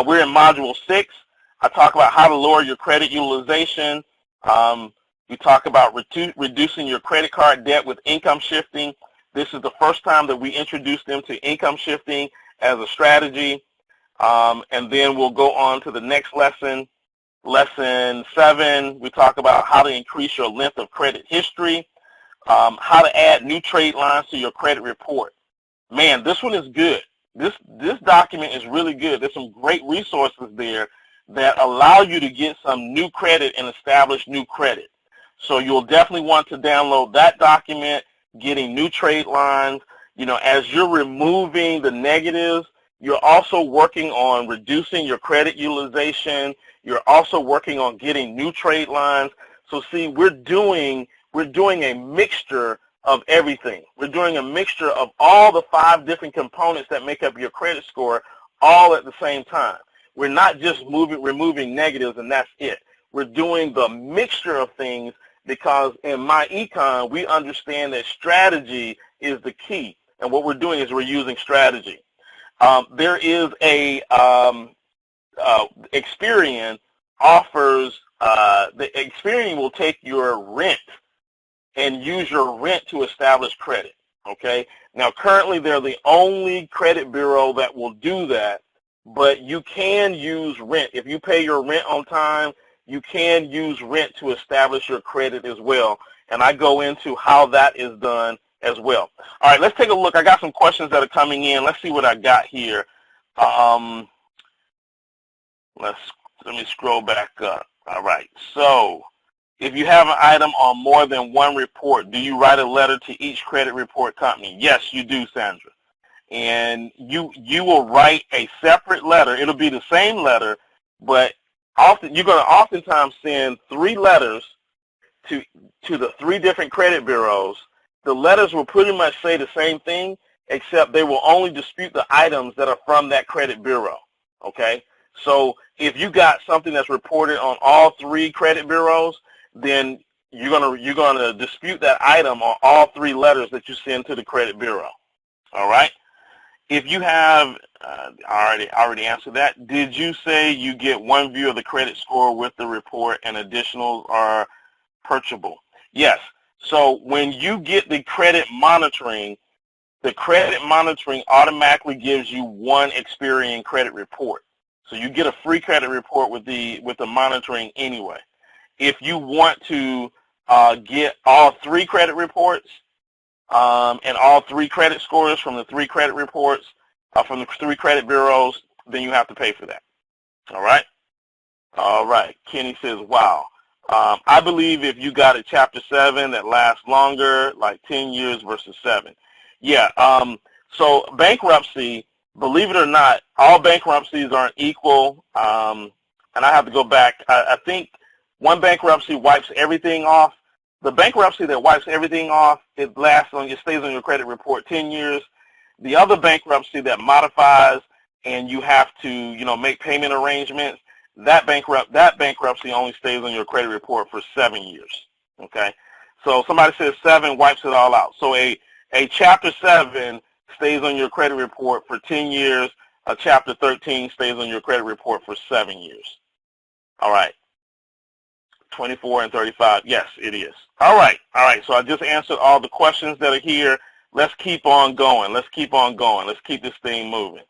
We're in Module 6. I talk about how to lower your credit utilization. We talk about reducing your credit card debt with income shifting. This is the first time that we introduced them to income shifting as a strategy. And then we'll go on to the next lesson. Lesson 7, we talk about how to increase your length of credit history, how to add new trade lines to your credit report. Man, this one is good. This document is really good. There's some great resources there that allow you to get some new credit and establish new credit. So you'll definitely want to download that document, getting new trade lines. You know, as you're removing the negatives, you're also working on reducing your credit utilization. You're also working on getting new trade lines. So see, we're doing a mixture of everything. We're doing a mixture of all the 5 different components that make up your credit score all at the same time. We're not just removing negatives and that's it. We're doing the mixture of things because in myEcon, we understand that strategy is the key. And what we're doing is we're using strategy. There is a Experian offers, the Experian will take your rent and use your rent to establish credit, okay? Now, currently, they're the only credit bureau that will do that, but you can use rent. If you pay your rent on time, you can use rent to establish your credit as well, and I go into how that is done as well. All right, let's take a look. I got some questions that are coming in. Let's see what I got here. Let me scroll back up. All right, so if you have an item on more than one report, do you write a letter to each credit report company? Yes, you do, Sandra. And you will write a separate letter. It'll be the same letter, but you're going to oftentimes send 3 letters to the 3 different credit bureaus. The letters will pretty much say the same thing, except they will only dispute the items that are from that credit bureau, okay? So if you got something that's reported on all 3 credit bureaus, then you're gonna dispute that item on all 3 letters that you send to the credit bureau. All right. If you have, I already answered that. Did you say you get 1 view of the credit score with the report and additionals are purchasable? Yes. So when you get the credit monitoring automatically gives you 1 Experian credit report. So you get a free credit report with the monitoring anyway. If you want to get all 3 credit reports and all 3 credit scores from the 3 credit reports from the 3 credit bureaus, then you have to pay for that. All right? All right. Kenny says, wow. I believe if you got a Chapter 7 that lasts longer, like 10 years versus 7. Yeah. So bankruptcy, believe it or not, all bankruptcies aren't equal. And I have to go back. I think one bankruptcy wipes everything off. The bankruptcy that wipes everything off, it stays on your credit report 10 years. The other bankruptcy that modifies and you have to, make payment arrangements, that bankruptcy only stays on your credit report for 7 years. Okay, so somebody says 7 wipes it all out. So a Chapter 7 stays on your credit report for 10 years Chapter 13 stays on your credit report for 7 years. All right. 24 and 35. Yes, it is. All right. All right. So I just answered all the questions that are here. Let's keep on going. Let's keep on going. Let's keep this thing moving.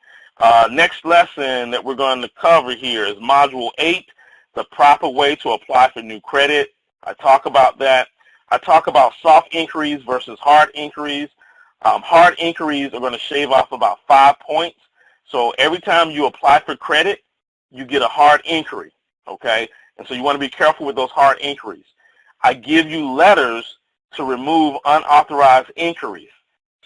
Next lesson that we're going to cover here is Module 8, the proper way to apply for new credit. I talk about that. I talk about soft inquiries versus hard inquiries. Hard inquiries are going to shave off about 5 points. So every time you apply for credit, you get a hard inquiry, okay? And so you want to be careful with those hard inquiries. I give you letters to remove unauthorized inquiries.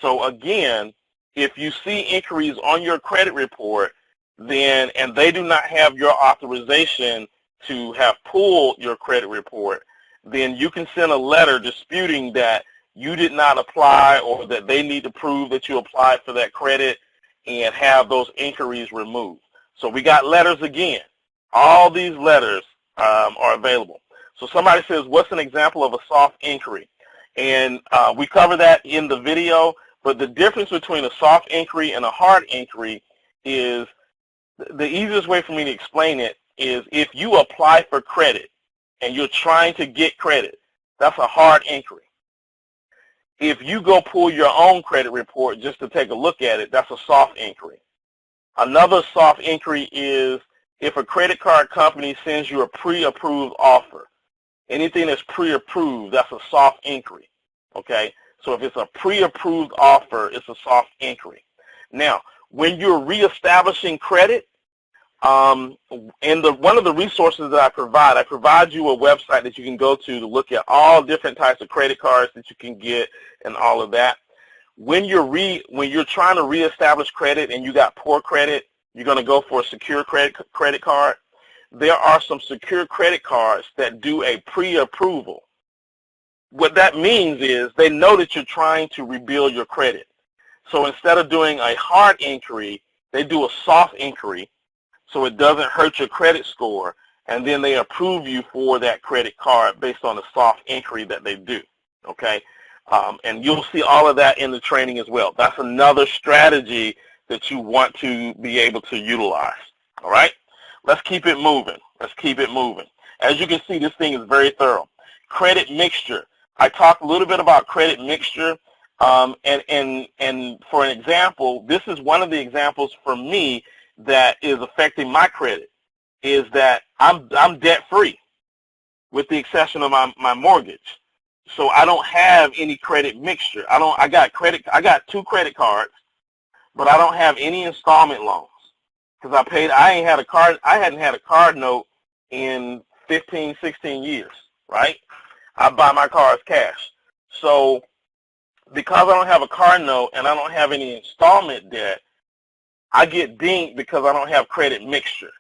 So again, if you see inquiries on your credit report, then and they do not have your authorization to have pulled your credit report, then you can send a letter disputing that you did not apply or that they need to prove that you applied for that credit and have those inquiries removed. So we got letters again. All these letters are available. So somebody says, what's an example of a soft inquiry? And we cover that in the video, but the difference between a soft inquiry and a hard inquiry is the easiest way for me to explain it is if you apply for credit and you're trying to get credit, that's a hard inquiry. If you go pull your own credit report just to take a look at it, that's a soft inquiry. Another soft inquiry is if a credit card company sends you a pre-approved offer. Anything that's pre-approved, that's a soft inquiry, okay? So if it's a pre-approved offer, it's a soft inquiry. Now, when you're reestablishing credit, one of the resources that I provide you a website that you can go to look at all different types of credit cards that you can get and all of that. When you're trying to reestablish credit and you got poor credit, you're going to go for a secure credit card. There are some secure credit cards that do a pre-approval. What that means is they know that you're trying to rebuild your credit. So instead of doing a hard inquiry, they do a soft inquiry so it doesn't hurt your credit score, and then they approve you for that credit card based on the soft inquiry that they do, okay? And you'll see all of that in the training as well. That's another strategy that you want to be able to utilize, all right? Let's keep it moving. Let's keep it moving. As you can see, this thing is very thorough. Credit mixture. I talked a little bit about credit mixture, and for an example, this is one of the examples for me that is affecting my credit, is that I'm debt-free with the exception of my mortgage. So I don't have any credit mixture. I got 2 credit cards, but I don't have any installment loans because I hadn't had a card note in 15, 16 years, right? I buy my cars cash. So because I don't have a car note and I don't have any installment debt, I get dinged because I don't have credit mixture,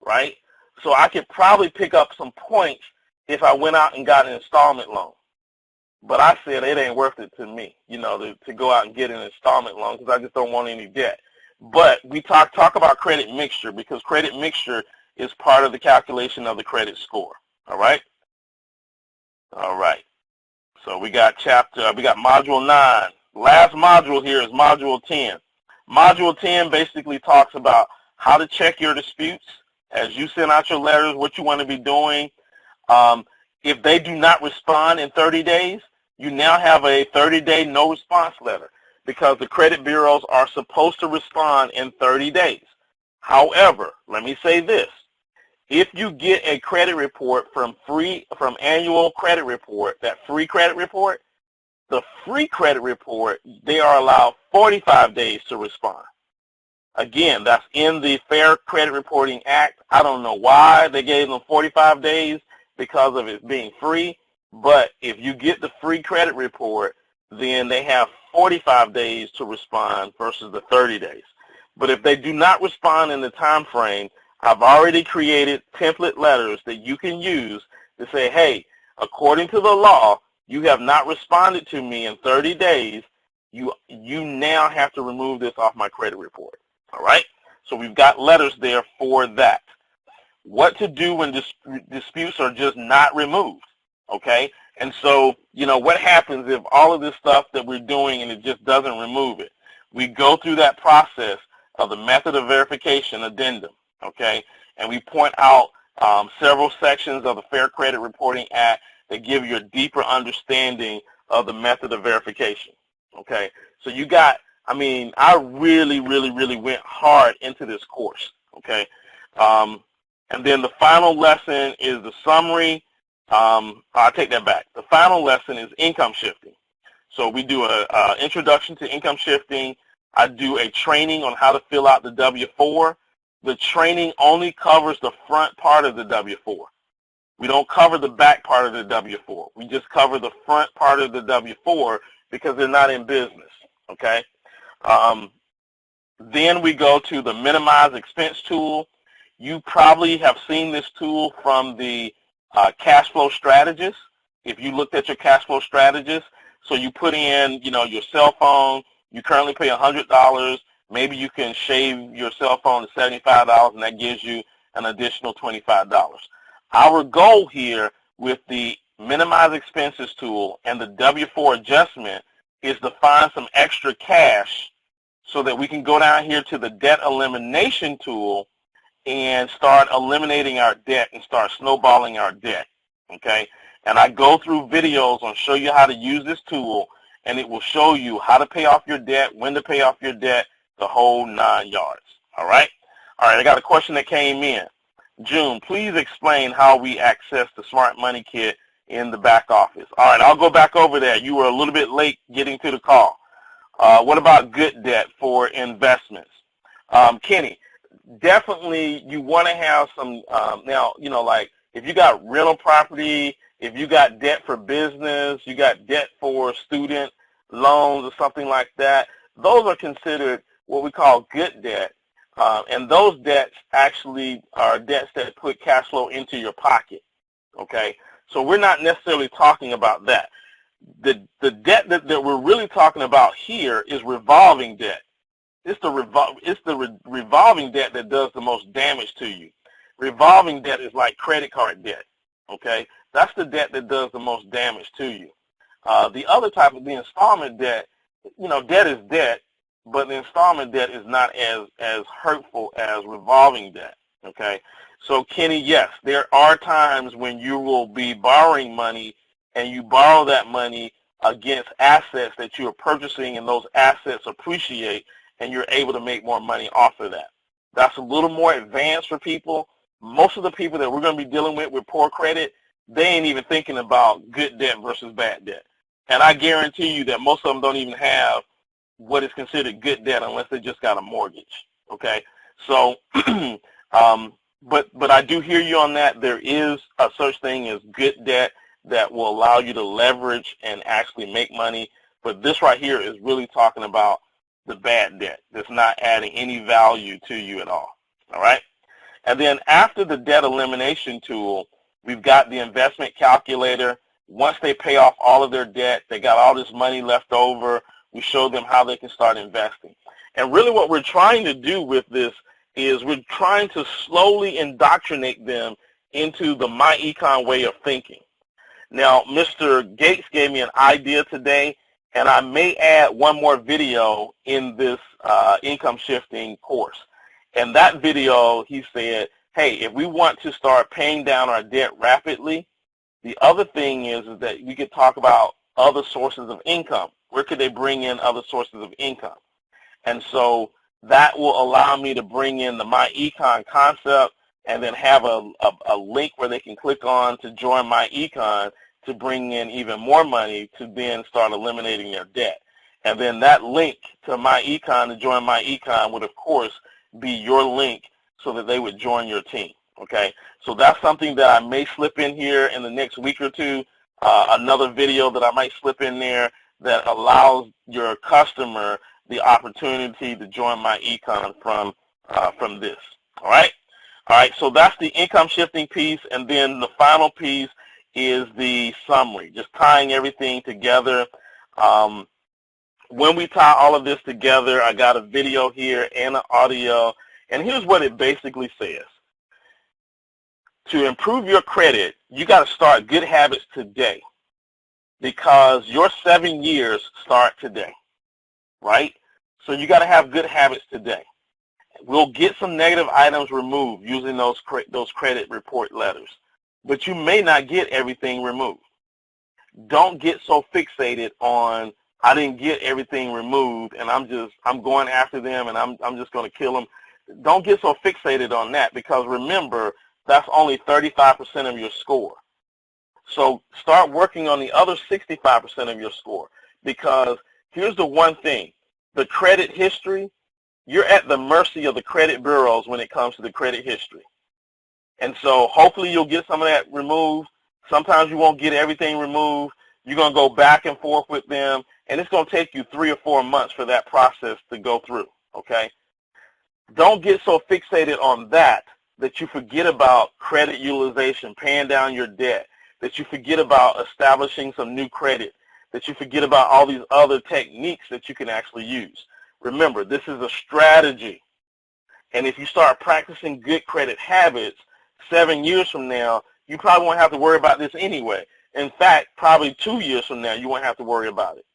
right? So I could probably pick up some points if I went out and got an installment loan. But I said it ain't worth it to me, you know, to go out and get an installment loan because I just don't want any debt. But we talk about credit mixture because credit mixture is part of the calculation of the credit score, all right? All right. So we got Module 9. Last module here is Module 10. Module 10 basically talks about how to check your disputes as you send out your letters, what you want to be doing. If they do not respond in 30 days, you now have a 30-day no response letter because the credit bureaus are supposed to respond in 30 days. However, let me say this. If you get a credit report from annual credit report, that free credit report, the free credit report, they are allowed 45 days to respond. Again, that's in the Fair Credit Reporting Act. I don't know why they gave them 45 days because of it being free, but if you get the free credit report, then they have 45 days to respond versus the 30 days. But if they do not respond in the time frame, I've already created template letters that you can use to say, hey, according to the law, you have not responded to me in 30 days. You now have to remove this off my credit report. All right? So we've got letters there for that. What to do when disputes are just not removed, okay? And so, you know, what happens if all of this stuff that we're doing and it just doesn't remove it? We go through that process of the method of verification addendum, okay? And we point out several sections of the Fair Credit Reporting Act that give you a deeper understanding of the method of verification, okay? So you got, I mean, I really went hard into this course, okay? And then the final lesson is the summary. I'll take that back. The final lesson is income shifting. So we do an introduction to income shifting. I do a training on how to fill out the W-4. The training only covers the front part of the W-4. We don't cover the back part of the W-4. We just cover the front part of the W-4 because they're not in business, okay? Then we go to the minimize expense tool. You probably have seen this tool from the cash flow strategist. If you looked at your cash flow strategist, so you put in, you know, your cell phone. You currently pay $100. Maybe you can shave your cell phone to $75, and that gives you an additional $25. Our goal here with the minimize expenses tool and the W-4 adjustment is to find some extra cash so that we can go down here to the debt elimination tool and start eliminating our debt and start snowballing our debt, okay? And I go through videos on show you how to use this tool, and it will show you how to pay off your debt, when to pay off your debt, the whole 9 yards, all right? All right, I got a question that came in. June, please explain how we access the Smart Money Kit in the back office. All right, I'll go back over there. You were a little bit late getting to the call. What about good debt for investments? Kenny, definitely you want to have some, now, you know, like if you got rental property, if you got debt for business, you got debt for student loans or something like that, those are considered what we call good debt. And those debts actually are debts that put cash flow into your pocket, okay? So we're not necessarily talking about that. The debt that we're really talking about here is revolving debt. It's the revolving debt that does the most damage to you. Revolving debt is like credit card debt, okay? That's the debt that does the most damage to you. The other type of the installment debt, you know, debt is debt, but the installment debt is not as hurtful as revolving debt, okay? So, Kenny, yes, there are times when you will be borrowing money and you borrow that money against assets that you are purchasing, and those assets appreciate, and you're able to make more money off of that. That's a little more advanced for people. Most of the people that we're going to be dealing with poor credit, they ain't even thinking about good debt versus bad debt. And I guarantee you that most of them don't even have what is considered good debt unless they just got a mortgage, okay? So, but I do hear you on that. There is a such thing as good debt that will allow you to leverage and actually make money. But this right here is really talking about the bad debt that's not adding any value to you at all right? And then after the debt elimination tool, we've got the investment calculator. Once they pay off all of their debt, they got all this money left over, we show them how they can start investing. And really what we're trying to do with this is we're trying to slowly indoctrinate them into the myEcon way of thinking. Now, Mr. Gates gave me an idea today, and I may add one more video in this income shifting course. And that video, he said, hey, if we want to start paying down our debt rapidly, the other thing is that we could talk about other sources of income. Where could they bring in other sources of income? And so that will allow me to bring in the myEcon concept and then have a link where they can click on to join myEcon to bring in even more money to then start eliminating their debt. And then that link to myEcon to join myEcon would, of course, be your link so that they would join your team, okay? So that's something that I may slip in here in the next week or two, another video that I might slip in there that allows your customer the opportunity to join myEcon from this, all right? All right, so that's the income shifting piece, and then the final piece is the summary, just tying everything together. When we tie all of this together, I got a video here and an audio, and here's what it basically says. To improve your credit, you got to start good habits today because your 7 years start today, right? So you got to have good habits today. We'll get some negative items removed using those credit report letters, but you may not get everything removed. Don't get so fixated on, I didn't get everything removed and I'm going after them and I'm just going to kill them. Don't get so fixated on that, because remember, that's only 35% of your score. So start working on the other 65% of your score, because here's the one thing, the credit history, you're at the mercy of the credit bureaus when it comes to the credit history. And so hopefully you'll get some of that removed. Sometimes you won't get everything removed. You're going to go back and forth with them, and it's going to take you 3 or 4 months for that process to go through, okay? Don't get so fixated on that you forget about credit utilization, paying down your debt, that you forget about establishing some new credit, that you forget about all these other techniques that you can actually use. Remember, this is a strategy. And if you start practicing good credit habits, 7 years from now, you probably won't have to worry about this anyway. In fact, probably 2 years from now, you won't have to worry about it.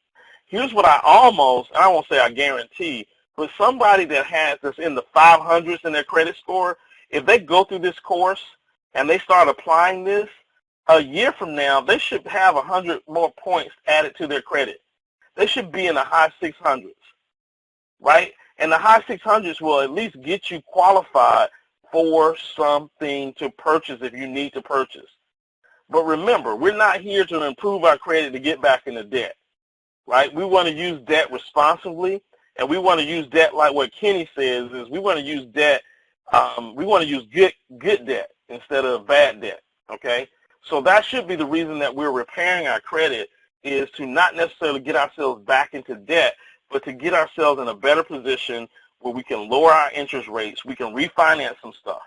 Here's what I almost, I won't say I guarantee, but somebody that's in the 500s in their credit score, if they go through this course and they start applying this, a year from now, they should have 100 more points added to their credit. They should be in the high 600s, right? And the high 600s will at least get you qualified for something to purchase if you need to purchase. But remember, we're not here to improve our credit to get back into debt, right? We want to use debt responsibly, and we want to use debt like what Kenny says is we want to use debt, we want to use good debt instead of bad debt, okay? So that should be the reason that we're repairing our credit, is to not necessarily get ourselves back into debt, but to get ourselves in a better position where we can lower our interest rates, we can refinance some stuff,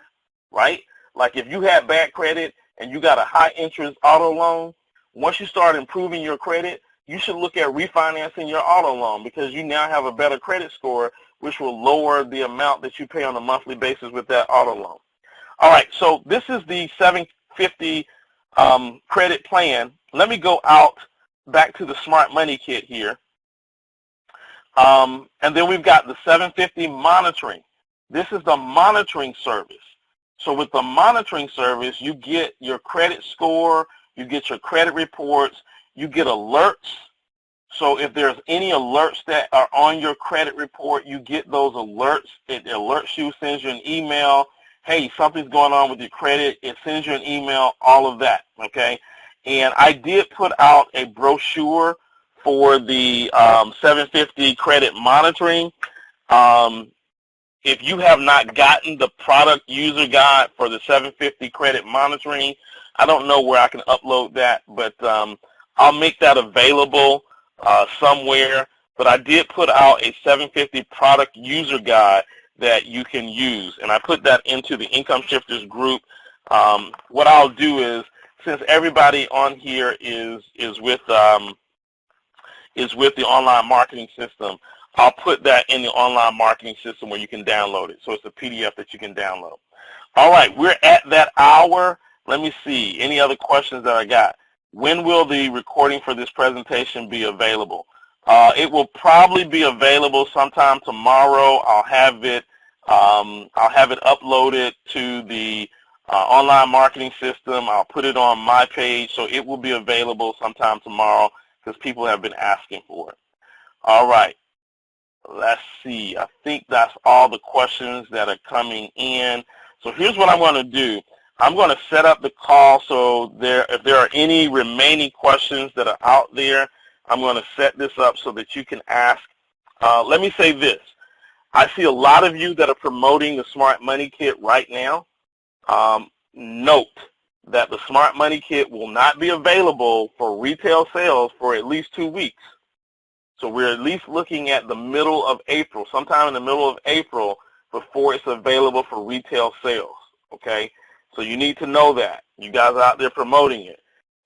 right? Like if you had bad credit and you got a high interest auto loan, once you start improving your credit, you should look at refinancing your auto loan, because you now have a better credit score, which will lower the amount that you pay on a monthly basis with that auto loan. All right, so this is the 750 credit plan. Let me go out back to the Smart Money Kit here. And then we've got the 750 monitoring. This is the monitoring service. So with the monitoring service, you get your credit score, you get your credit reports, you get alerts. So if there's any alerts that are on your credit report, you get those alerts. It alerts you, sends you an email. Hey, something's going on with your credit. It sends you an email, all of that, okay? And I did put out a brochure for the 750 credit monitoring. If you have not gotten the product user guide for the 750 credit monitoring, I don't know where I can upload that, but I'll make that available somewhere. But I did put out a 750 product user guide that you can use, and I put that into the Income Shifters group. What I'll do is, since everybody on here is with the online marketing system, I'll put that in the online marketing system where you can download it. So it's a PDF that you can download. All right, we're at that hour. Let me see. Any other questions that I got? When will the recording for this presentation be available? It will probably be available sometime tomorrow. I'll have it uploaded to the online marketing system. I'll put it on my page, so it will be available sometime tomorrow because people have been asking for it. All right. Let's see. I think that's all the questions that are coming in. So here's what I'm going to do. I'm going to set up the call, so if there are any remaining questions that are out there, I'm going to set this up so that you can ask. Let me say this. I see a lot of you that are promoting the Smart Money Kit right now. Note that the Smart Money Kit will not be available for retail sales for at least 2 weeks. So we're at least looking at the middle of April, sometime in the middle of April, before it's available for retail sales, okay? So you need to know that. You guys are out there promoting it.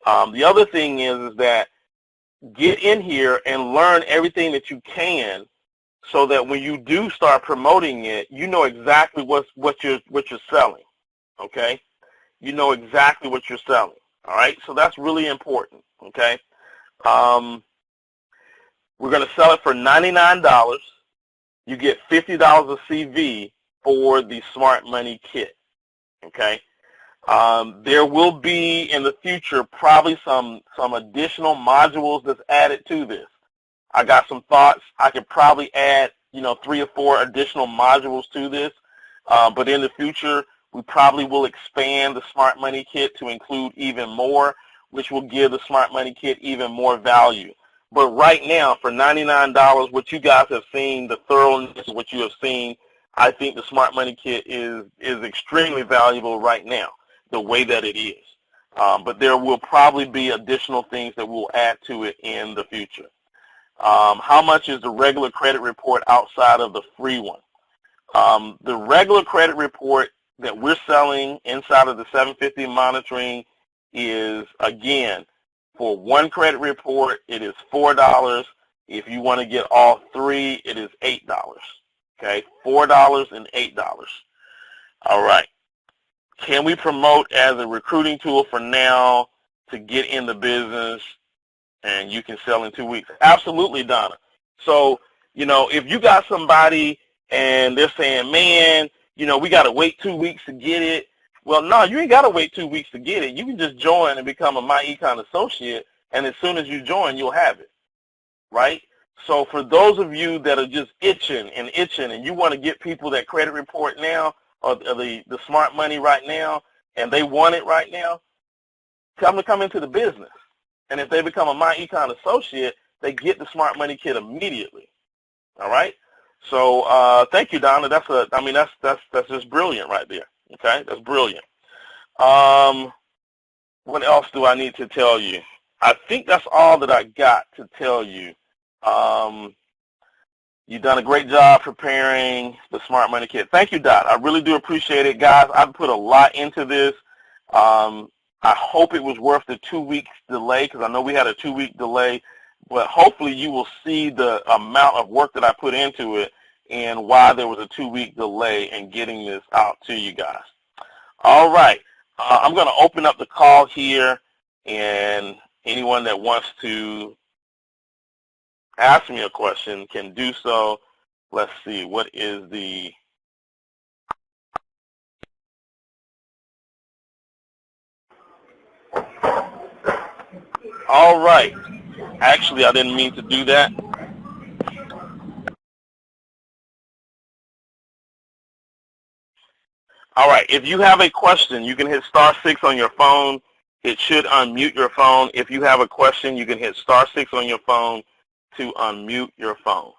The other thing is that get in here and learn everything that you can so that when you do start promoting it, you know exactly what you're selling, okay? You know exactly what you're selling, all right? So that's really important, okay? We're going to sell it for $99. You get $50 of CV for the Smart Money Kit, okay? There will be in the future probably some additional modules that's added to this. I got some thoughts. I could probably add, 3 or 4 additional modules to this, but in the future, we probably will expand the Smart Money Kit to include even more, which will give the Smart Money Kit even more value. But right now, for $99, what you guys have seen, the thoroughness of what you have seen, I think the Smart Money Kit is extremely valuable right now, the way that it is. But there will probably be additional things that we'll add to it in the future. How much is the regular credit report outside of the free one? The regular credit report that we're selling inside of the 750 monitoring is, again, for one credit report, it is $4. If you want to get all 3, it is $8. Okay, $4 and $8. All right. Can we promote as a recruiting tool for now to get in the business and you can sell in 2 weeks? Absolutely, Donna. So, if you got somebody and they're saying, man, we got to wait 2 weeks to get it. Well, no, you ain't got to wait 2 weeks to get it. You can just join and become a myEcon associate, and as soon as you join, you'll have it, right? So for those of you that are just itching and you want to get people that credit report now or the smart money right now, and they want it right now, tell them to come into the business. And if they become a myEcon associate, they get the Smart Money Kit immediately. All right? So thank you, Donna. That's just brilliant right there. Okay, that's brilliant. What else do I need to tell you? I think that's all that I got to tell you. You've done a great job preparing the Smart Money Kit. Thank you, Dot. I really do appreciate it. Guys, I've put a lot into this. I hope it was worth the 2 weeks delay, because I know we had a 2-week delay, but hopefully you will see the amount of work that I put into it and why there was a 2-week delay in getting this out to you guys. All right. I'm going to open up the call here, and anyone that wants to ask me a question can do so. Let's see. What is the... All right. Actually, I didn't mean to do that. All right. If you have a question, you can hit *6 on your phone. It should unmute your phone. If you have a question, you can hit *6 on your phone to unmute your phone.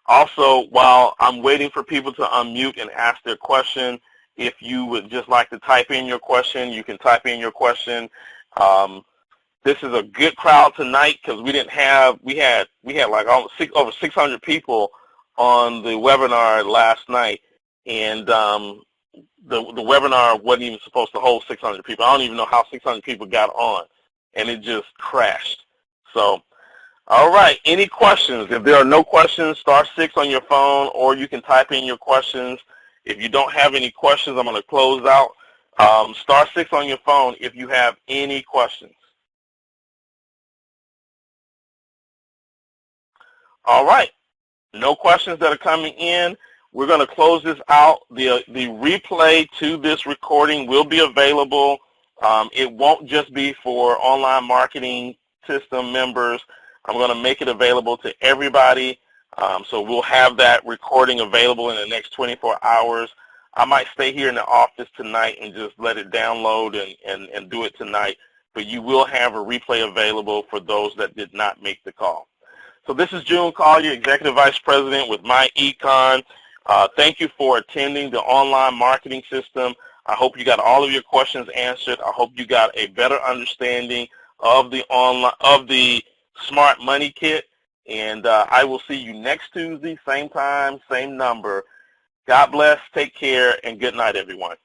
Also, while I'm waiting for people to unmute and ask their question, if you would just like to type in your question, you can type in your question. This is a good crowd tonight because we had like over 600 people on the webinar last night, and the webinar wasn't even supposed to hold 600 people. I don't even know how 600 people got on, and it just crashed. So, all right, any questions? If there are no questions, *6 on your phone, or you can type in your questions. If you don't have any questions, I'm going to close out. *6 on your phone if you have any questions. All right, no questions that are coming in. We're going to close this out. The replay to this recording will be available. It won't just be for online marketing system members. I'm going to make it available to everybody. So we'll have that recording available in the next 24 hours. I might stay here in the office tonight and just let it download and do it tonight. But you will have a replay available for those that did not make the call. So this is June Collier, Executive Vice President with myEcon. Thank you for attending the online marketing system. I hope you got all of your questions answered. I hope you got a better understanding of the Smart Money Kit. And I will see you next Tuesday, same time, same number. God bless, take care, and good night, everyone.